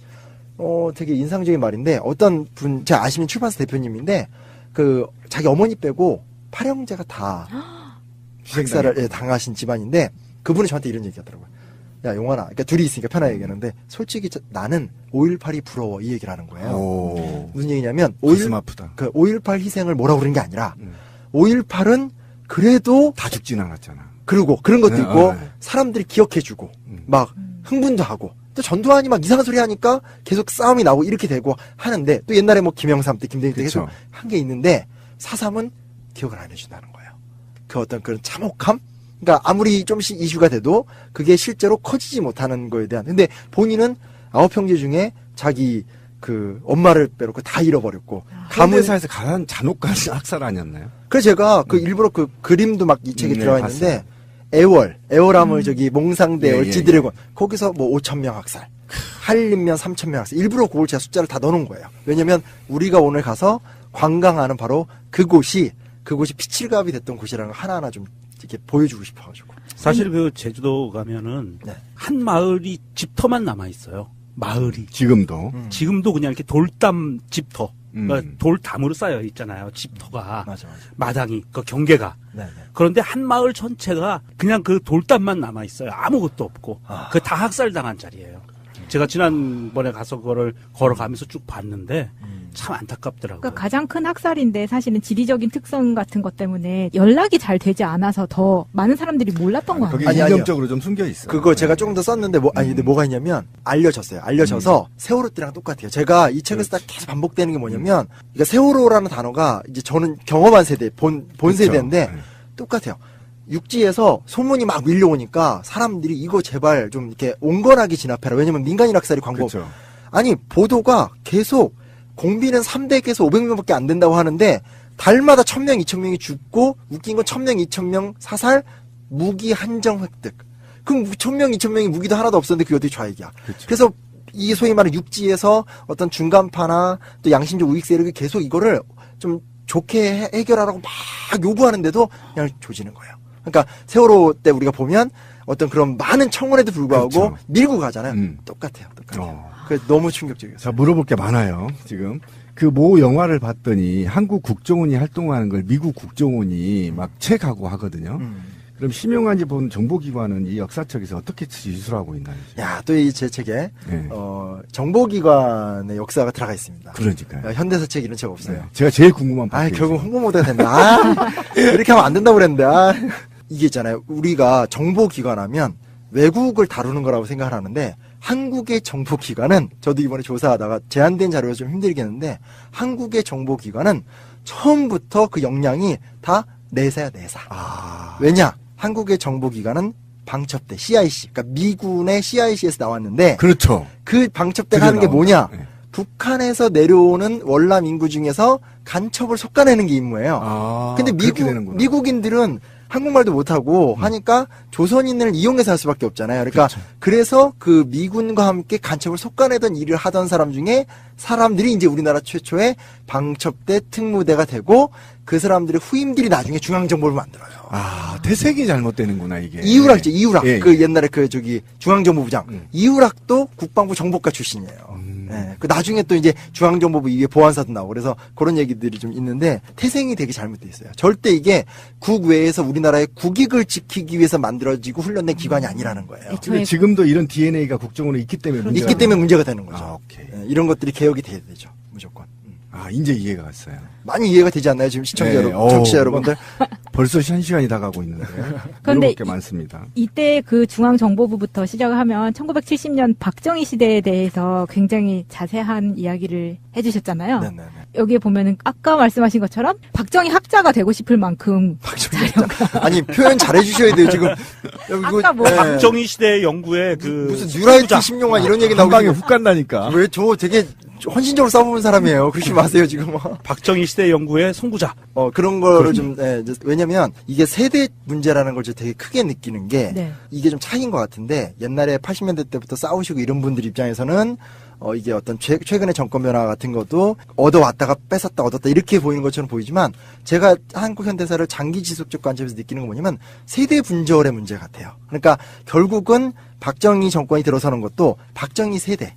되게 인상적인 말인데 어떤 분 제가 아시는 출판사 대표님인데 그 자기 어머니 빼고 8형제가 다 학살을 당하신 집안인데 그분이 저한테 이런 얘기 하더라고요. 야 용환아, 그러니까 둘이 있으니까 편하게 얘기하는데 솔직히 나는 5.18이 부러워 이 얘기를 하는 거예요. 무슨 얘기냐면 가슴 아프다. 그 5.18 희생을 뭐라고 그러는 게 아니라 5.18은 그래도 다 죽진 않았잖아. 그리고 그런 것도 있고 사람들이 기억해주고 막 흥분도 하고 또 전두환이 막 이상한 소리 하니까 계속 싸움이 나고 이렇게 되고 하는데 또 옛날에 뭐 김영삼 때 김대중 때 계속 한 게 있는데 4.3은 기억을 안 해준다는 거예요. 그 어떤 그런 참혹함? 그러니까 아무리 좀씩 이슈가 돼도 그게 실제로 커지지 못하는 거에 대한 근데 본인은 9형제 중에 자기 그 엄마를 빼놓고 다 잃어버렸고 현대사에서 가장 잔혹한 학살 아니었나요? 그래서 제가 그 일부러 그 그림도 막 이 책에 네, 들어가 있는데 애월함을 저기 몽상대 애월 지드래곤 거기서 뭐 5,000명 학살, 한림면 3,000명 학살 일부러 그걸 제가 숫자를 다 넣어놓은 거예요. 왜냐면 우리가 오늘 가서 관광하는 바로 그곳이 피칠갑이 됐던 곳이라는 걸 하나하나 좀 이렇게 보여주고 싶어가지고. 사실 그 제주도 가면은 네. 한 마을이 집터만 남아 있어요. 마을이. 지금도. 지금도 그냥 이렇게 돌담 집터. 그러니까 돌담으로 쌓여 있잖아요. 집터가. 맞아. 마당이, 그 경계가. 네네. 그런데 한 마을 전체가 그냥 그 돌담만 남아 있어요. 아무것도 없고. 그 다 학살당한 자리예요. 제가 지난번에 가서 그거를 걸어가면서 쭉 봤는데 참 안타깝더라고요. 그러니까 가장 큰 학살인데 사실은 지리적인 특성 같은 것 때문에 연락이 잘 되지 않아서 더 많은 사람들이 몰랐던 거 거기 아니에요? 아니요. 이념적으로 좀 숨겨 있어. 그거 제가 조금 더 썼는데 근데 뭐가 있냐면 알려졌어요. 알려져서 세월호 때랑 똑같아요. 제가 이 책에서 계속 반복되는 게 뭐냐면 그러니까 세월호라는 단어가 이제 저는 경험한 세대 본 그쵸. 세대인데 네. 똑같아요. 육지에서 소문이 막 밀려오니까 사람들이 이거 제발 좀 이렇게 온건하게 진압해라. 왜냐면 민간인 학살이 광범. 그렇죠. 아니 보도가 계속 공비는 300에서 500명밖에 안 된다고 하는데 달마다 1,000명, 2,000명이 죽고 웃긴 건 1,000명, 2,000명 사살, 무기 한정 획득. 그럼 1,000명, 2,000명이 무기도 하나도 없었는데 그게 어떻게 좌익이야. 그렇죠. 그래서 이 소위 말하는 육지에서 어떤 중간파나 또 양심적 우익 세력이 계속 이거를 좀 좋게 해결하라고 막 요구하는데도 그냥 조지는 거예요. 그러니까 세월호 때 우리가 보면 어떤 그런 많은 청원에도 불구하고 그렇죠. 밀고 가잖아요. 똑같아요. 그 너무 충격적이었어요. 자, 물어볼 게 많아요, 지금. 그 모 영화를 봤더니 한국 국정원이 활동하는 걸 미국 국정원이 막 체크하고 하거든요. 그럼 심용환이 본 정보기관은 이 역사책에서 어떻게 지수하고 있나요? 야, 또 이 제 책에 네. 정보기관의 역사가 들어가 있습니다. 그러니까요. 현대사 책 이런 책 없어요. 네. 제가 제일 궁금한 아, 바로 결국 홍보 못해야 된다. 이렇게 하면 안 된다고 그랬는데. 이게 있잖아요. 우리가 정보기관하면 외국을 다루는 거라고 생각을 하는데 한국의 정보기관은 저도 이번에 조사하다가 제한된 자료여서 좀 힘들겠는데 한국의 정보기관은 처음부터 그 역량이 다 내사야 내사. 왜냐? 한국의 정보기관은 방첩대 CIC, 그러니까 미군의 CIC에서 나왔는데 그렇죠. 그 방첩대가 하는 게 뭐냐? 네. 북한에서 내려오는 월남 인구 중에서 간첩을 솎아내는 게 임무예요. 근데 그렇게 되는구나. 미국인들은 한국말도 못하고 하니까 조선인을 이용해서 할 수밖에 없잖아요. 그러니까 그래서 그 미군과 함께 간첩을 솎아내던 일을 하던 사람 중에 사람들이 이제 우리나라 최초의 방첩대 특무대가 되고 그 사람들의 후임들이 나중에 중앙정보를 만들어요. 태색이 잘못되는구나, 이게. 이후락이죠, 이후락. 예, 그 옛날에 그 저기 중앙정보부장. 이후락도 국방부 정보과 출신이에요. 예, 그 나중에 또 이제 중앙정보부 이게 보안사도 나오고 그래서 그런 얘기들이 좀 있는데 태생이 되게 잘못돼 있어요. 절대 이게 국외에서 우리나라의 국익을 지키기 위해서 만들어지고 훈련된 기관이 아니라는 거예요. 근데 지금도 이런 DNA가 국정원에 있기 때문에 문제가 있기 때문에 문제가 되는 거죠. 오케이. 예, 이런 것들이 개혁이 돼야 되죠. 무조건. 이제 이해가 갔어요. 많이 이해가 되지 않나요? 지금 시청자 네, 여러분, 청취자 여러분들. 벌써 1시간이 다 가고 있는데. 그런데 물어볼 게 많습니다. 이때 그 중앙정보부부터 시작을 하면 1970년 박정희 시대에 대해서 굉장히 자세한 이야기를 해주셨잖아요. 네네네. 여기에 보면은 아까 말씀하신 것처럼 박정희 학자가 되고 싶을 만큼 아니, 표현 잘 해주셔야 돼요, 지금. 아까 뭐 박정희 시대 연구에 그 무슨 뉴라이트 심용환 이런 얘기 한 나오고. 방에 훅 간다니까. 왜 저 되게 헌신적으로 싸우는 사람이에요. 그러지 마세요, 지금. 박정희 시대 연구의 선구자. 그런 거를 좀, 왜냐면 이게 세대 문제라는 걸 되게 크게 느끼는 게 네. 이게 좀 차이인 것 같은데 옛날에 80년대 때부터 싸우시고 이런 분들 입장에서는 이게 어떤 최근의 정권 변화 같은 것도 얻어왔다가 뺏었다 얻었다 이렇게 보이는 것처럼 보이지만 제가 한국 현대사를 장기 지속적 관점에서 느끼는 건 뭐냐면 세대 분절의 문제 같아요. 그러니까 결국은 박정희 정권이 들어서는 것도 박정희 세대.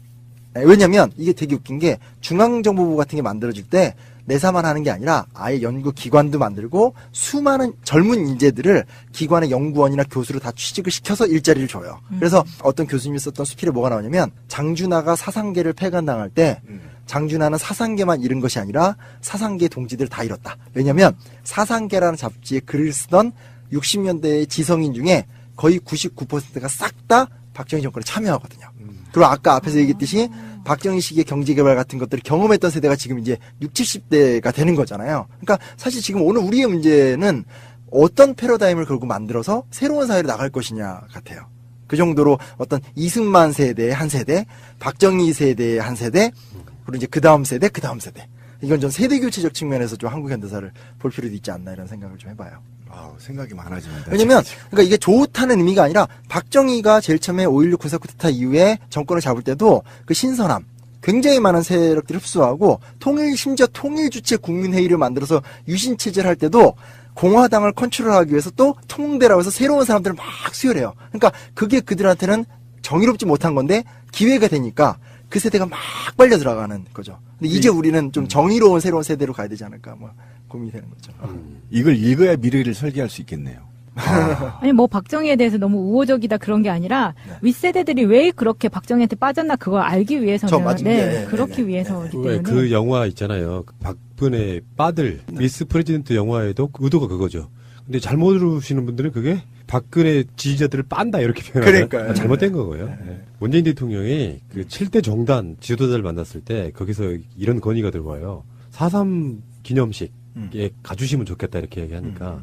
왜냐면 이게 되게 웃긴 게 중앙정보부 같은 게 만들어질 때 내사만 하는 게 아니라 아예 연구기관도 만들고 수많은 젊은 인재들을 기관의 연구원이나 교수로 다 취직을 시켜서 일자리를 줘요. 그래서 어떤 교수님이 썼던 수필에 뭐가 나오냐면 장준하가 사상계를 폐간당할 때 장준하는 사상계만 잃은 것이 아니라 사상계 동지들을 다 잃었다. 왜냐면 사상계라는 잡지에 글을 쓰던 60년대의 지성인 중에 거의 99%가 싹 다 박정희 정권에 참여하거든요. 그리고 아까 앞에서 얘기했듯이 박정희 시기의 경제개발 같은 것들을 경험했던 세대가 지금 이제 60, 70대가 되는 거잖아요. 그러니까 사실 지금 오늘 우리의 문제는 어떤 패러다임을 결국 만들어서 새로운 사회로 나갈 것이냐 같아요. 그 정도로 어떤 이승만 세대의 한 세대, 박정희 세대의 한 세대, 그리고 이제 그 다음 세대, 그 다음 세대. 이건 좀 세대교체적 측면에서 좀 한국 현대사를 볼 필요도 있지 않나 이런 생각을 좀 해봐요. 생각이 많아집니다. 왜냐면, 그러니까 이게 좋다는 의미가 아니라, 박정희가 제일 처음에 5.16 군사쿠데타 이후에 정권을 잡을 때도 그 신선함, 굉장히 많은 세력들을 흡수하고, 심지어 통일주체 국민회의를 만들어서 유신체제를 할 때도, 공화당을 컨트롤하기 위해서 또 통대라고 해서 새로운 사람들을 막 수혈해요. 그러니까 그게 그들한테는 정의롭지 못한 건데, 기회가 되니까, 그 세대가 막 빨려 들어가는 거죠. 근데 이제 우리는 좀 정의로운 새로운 세대로 가야 되지 않을까, 뭐, 고민이 되는 거죠. 이걸 읽어야 미래를 설계할 수 있겠네요. 아니 뭐 박정희에 대해서 너무 우호적이다 그런 게 아니라 네. 윗세대들이 왜 그렇게 박정희한테 빠졌나 그걸 알기 위해서는 그렇기 위해서이기 때문에 왜 그 영화 있잖아요. 그 박근혜 빠들 미스 프레지던트 영화에도 의도가 그거죠. 근데 잘못 모르시는 분들은 그게 박근혜 지지자들을 빤다 이렇게 표현하잖아요. 그러니까요. 잘못된 거고요. 네. 문재인 대통령이 그 7대 정단 지도자를 만났을 때 거기서 이런 건의가 들어와요. 4.3 기념식에 가주시면 좋겠다 이렇게 얘기하니까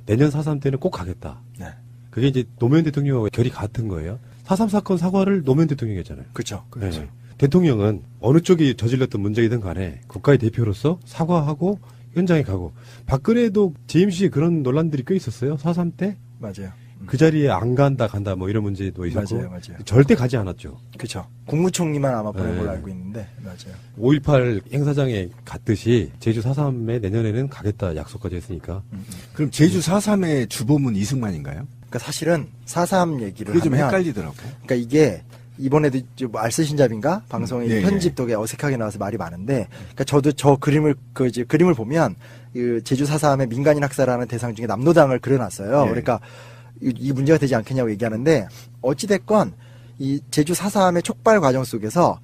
내년 4.3 때는 꼭 가겠다. 네. 그게 이제 노무현 대통령하고 결이 같은 거예요. 4.3 사건 사과를 노무현 대통령이 했잖아요. 그렇죠. 네. 대통령은 어느 쪽이 저질렀던 문제이든 간에 국가의 대표로서 사과하고 현장에 가고 박근혜도 재임 시에 그런 논란들이 꽤 있었어요. 4.3 때. 맞아요. 그 자리에 안 간다 맞아 이런 문제도 있었고 맞아요. 절대 가지 않았죠. 그렇죠. 국무총리만 아마 보낸 네. 걸로 알고 있는데 맞아요. 5.18 행사장에 갔듯이 제주 4.3에 내년에는 가겠다 약속까지 했으니까. 그럼 제주 4.3의 주범은 이승만인가요? 그러니까 사실은 4.3 얘기를 그게 좀 하면 헷갈리더라고요. 그러니까 이게 이번에도 좀 알쓰신잡인가 방송에 네, 편집 덕에 어색하게 나와서 말이 많은데 그러니까 저도 저 그림을 그림을 보면 그 제주 4.3의 민간인 학살하는 대상 중에 남로당을 그려놨어요. 네. 그러니까 이 문제가 되지 않겠냐고 얘기하는데 어찌됐건 이 제주 4.3의 촉발 과정 속에서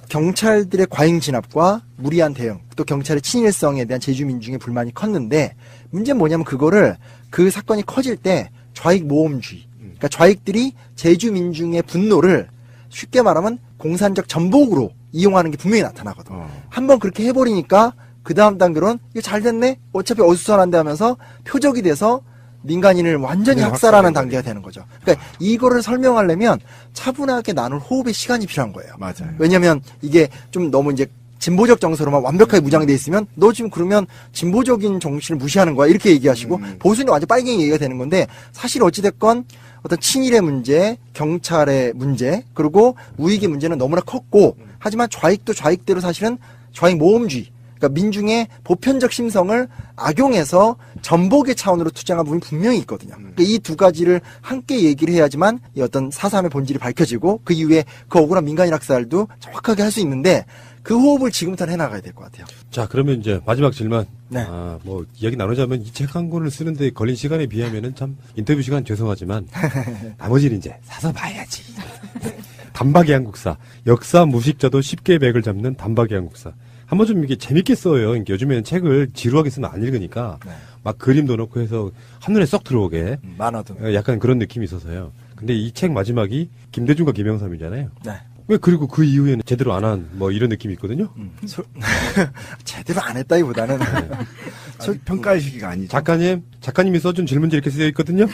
경찰들의 과잉 진압과 무리한 대응 또 경찰의 친일성에 대한 제주 민중의 불만이 컸는데 문제는 뭐냐면 그거를 그 사건이 커질 때 좌익 모험주의 그러니까 좌익들이 제주 민중의 분노를 쉽게 말하면 공산적 전복으로 이용하는 게 분명히 나타나거든. 한번 그렇게 해버리니까 그 다음 단계로는 이거 잘 됐네? 어차피 어수선한데 하면서 표적이 돼서 민간인을 완전히 학살하는 단계가 되는 거죠. 그러니까 이거를 설명하려면 차분하게 나눌 호흡의 시간이 필요한 거예요. 맞아요. 왜냐면 이게 좀 너무 이제 진보적 정서로만 완벽하게 무장돼 있으면 너 지금 그러면 진보적인 정신을 무시하는 거야 이렇게 얘기하시고 보수는 완전 빨갱이 얘기가 되는 건데 사실 어찌됐건 어떤 친일의 문제, 경찰의 문제 그리고 우익의 문제는 너무나 컸고 하지만 좌익도 좌익대로 사실은 좌익 모험주의 그러니까 민중의 보편적 심성을 악용해서 전복의 차원으로 투쟁한 부분이 분명히 있거든요. 그러니까 이 두 가지를 함께 얘기를 해야지만 이 어떤 4.3의 본질이 밝혀지고 그 이후에 그 억울한 민간인 학살도 정확하게 할 수 있는데 그 호흡을 지금부터 해나가야 될 것 같아요. 자, 그러면 이제 마지막 질문. 네. 뭐 이야기 나누자면 이 책 한 권을 쓰는데 걸린 시간에 비하면은 참 인터뷰 시간 죄송하지만 나머지는 이제 사서 봐야지. 단박의 한국사. 역사 무식자도 쉽게 맥을 잡는 단박의 한국사. 한번 좀 이게 재밌게 써요. 그러니까 요즘에는 책을 지루하게 쓰면 안 읽으니까 네. 막 그림도 넣고 해서 한눈에 쏙 들어오게 만화도. 약간 그런 느낌이 있어서요. 근데 이 책 마지막이 김대중과 김영삼이잖아요. 네. 왜 그리고 그 이후에는 제대로 안 한 뭐 이런 느낌이 있거든요. 제대로 안 했다기보다는 아직 평가할 시기가 아니죠. 작가님이 써준 질문지 이렇게 쓰여 있거든요.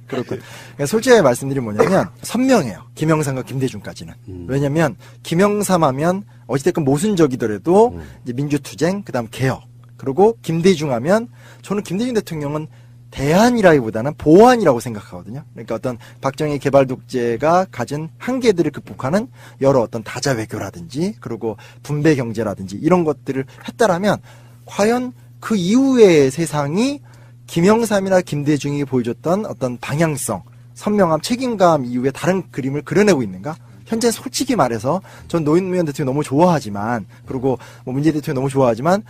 그렇군. 그러니까 솔직하게 말씀드리면 뭐냐면 선명해요. 김영삼과 김대중까지는. 왜냐면 김영삼 하면 어찌됐건 모순적이더라도 이제 민주투쟁, 그다음 개혁. 그리고 김대중 하면 저는 김대중 대통령은 대안이라기보다는 보완이라고 생각하거든요. 그러니까 어떤 박정희 개발 독재가 가진 한계들을 극복하는 여러 어떤 다자 외교라든지 그리고 분배 경제라든지 이런 것들을 했다라면 과연 그 이후의 세상이 김영삼이나 김대중이 보여줬던 어떤 방향성, 선명함, 책임감 이후에 다른 그림을 그려내고 있는가? 현재 솔직히 말해서 전 노무현 대통령 너무 좋아하지만 그리고 뭐 문재인 대통령 너무 좋아하지만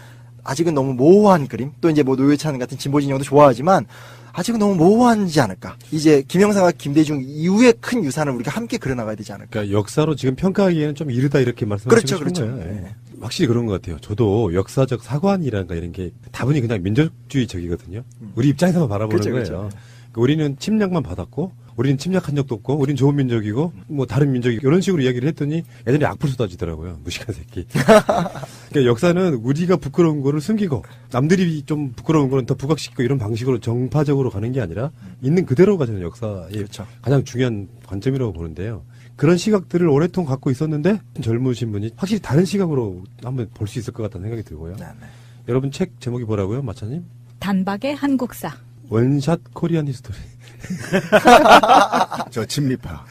아직은 너무 모호한 그림 또 이제 뭐 노회찬 같은 진보 진영도 좋아하지만 아직은 너무 모호하지 않을까 이제 김영삼과 김대중 이후의 큰 유산을 우리가 함께 그려나가야 되지 않을까 그러니까 역사로 지금 평가하기에는 좀 이르다 이렇게 말씀하시는 그렇죠. 거예요. 네. 확실히 그런 것 같아요. 저도 역사적 사관이란가 이런 게 다분히 그냥 민족주의적이거든요. 우리 입장에서만 바라보는 그렇죠, 거예요. 그렇죠. 그러니까 우리는 침략만 받았고 우리는 침략한 적도 없고 우리는 좋은 민족이고 뭐 다른 민족이 이런 식으로 이야기를 했더니 애들이 악플 쏟아지더라고요. 무식한 새끼. 그러니까 역사는 우리가 부끄러운 거를 숨기고 남들이 좀 부끄러운 거는 더 부각시키고 이런 방식으로 정파적으로 가는 게 아니라 있는 그대로가 저는 역사의 그렇죠. 가장 중요한 관점이라고 보는데요. 그런 시각들을 오랫동안 갖고 있었는데 젊으신 분이 확실히 다른 시각으로 한번 볼 수 있을 것 같다는 생각이 들고요. 네네. 여러분 책 제목이 뭐라고요, 마차님? 단박의 한국사. 원샷 코리안 히스토리. 저 친미파.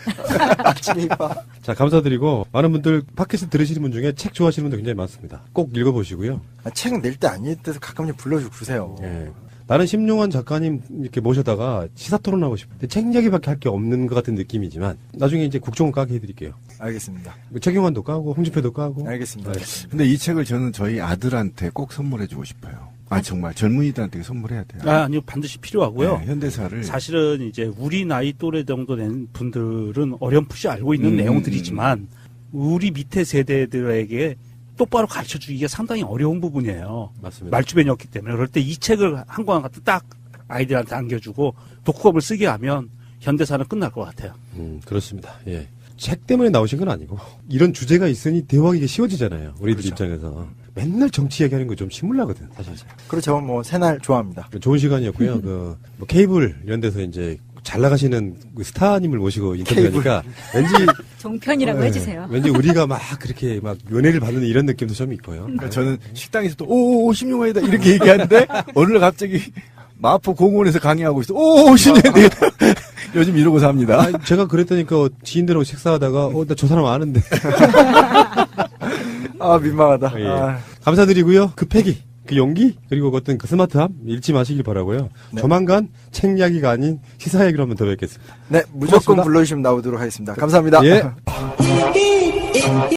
아침이파. 자, 감사드리고 많은 분들 팟캐스트 들으시는 분 중에 책 좋아하시는 분들 굉장히 많습니다. 꼭 읽어보시고요. 책 낼 때 아닐 때도 가끔 불러주고 그러세요. 예. 나는 심용환 작가님 이렇게 모셔다가 시사토론하고 싶은데 책 얘기밖에 할 게 없는 것 같은 느낌이지만 나중에 이제 국정원 까게 해드릴게요. 알겠습니다. 최경환도 까고 홍준표도 까고. 알겠습니다. 근데 이 책을 저는 저희 아들한테 꼭 선물해주고 싶어요. 아, 정말 젊은이들한테 선물해야 돼요. 아니요, 반드시 필요하고요. 네, 현대사를. 사실은 이제 우리 나이 또래 정도 된 분들은 어렴풋이 알고 있는 내용들이지만 우리 밑에 세대들에게 똑바로 가르쳐 주기가 상당히 어려운 부분이에요. 맞습니다. 말주변이 없기 때문에. 그럴 때 이 책을 한 권 갖다 딱 아이들한테 안겨주고 독후감을 쓰게 하면 현대사는 끝날 것 같아요. 그렇습니다. 예. 책 때문에 나오신 건 아니고 이런 주제가 있으니 대화하기가 쉬워지잖아요. 우리들 그렇죠. 입장에서. 맨날 정치 이야기하는 거 좀 신물나거든, 사실. 그렇죠. 뭐 새날 좋아합니다. 좋은 시간이었고요. 뭐 케이블 이런 데서 이제 잘 나가시는 그 스타님을 모시고 인터뷰하니까 왠지 종편이라고 해주세요. 왠지 우리가 막 그렇게 막 연애를 받는 이런 느낌도 좀 있고요. 그러니까 저는 식당에서도 오 심용환이다 이렇게 얘기하는데 어느 날 갑자기 마포 공원에서 강의하고 있어. 오 심용환이다. 요즘 이러고 삽니다. 아, 제가 그랬다니까 지인들하고 식사하다가 나 저 사람 아는데. 아 민망하다. 예. 아, 감사드리고요. 그 패기, 그 용기, 그리고 어떤 그 스마트함 잃지 마시길 바라고요. 네. 조만간 책 이야기가 아닌 시사 이야기로 한번 더 뵙겠습니다. 네 무조건 고맙습니다. 불러주시면 나오도록 하겠습니다. 감사합니다. 예.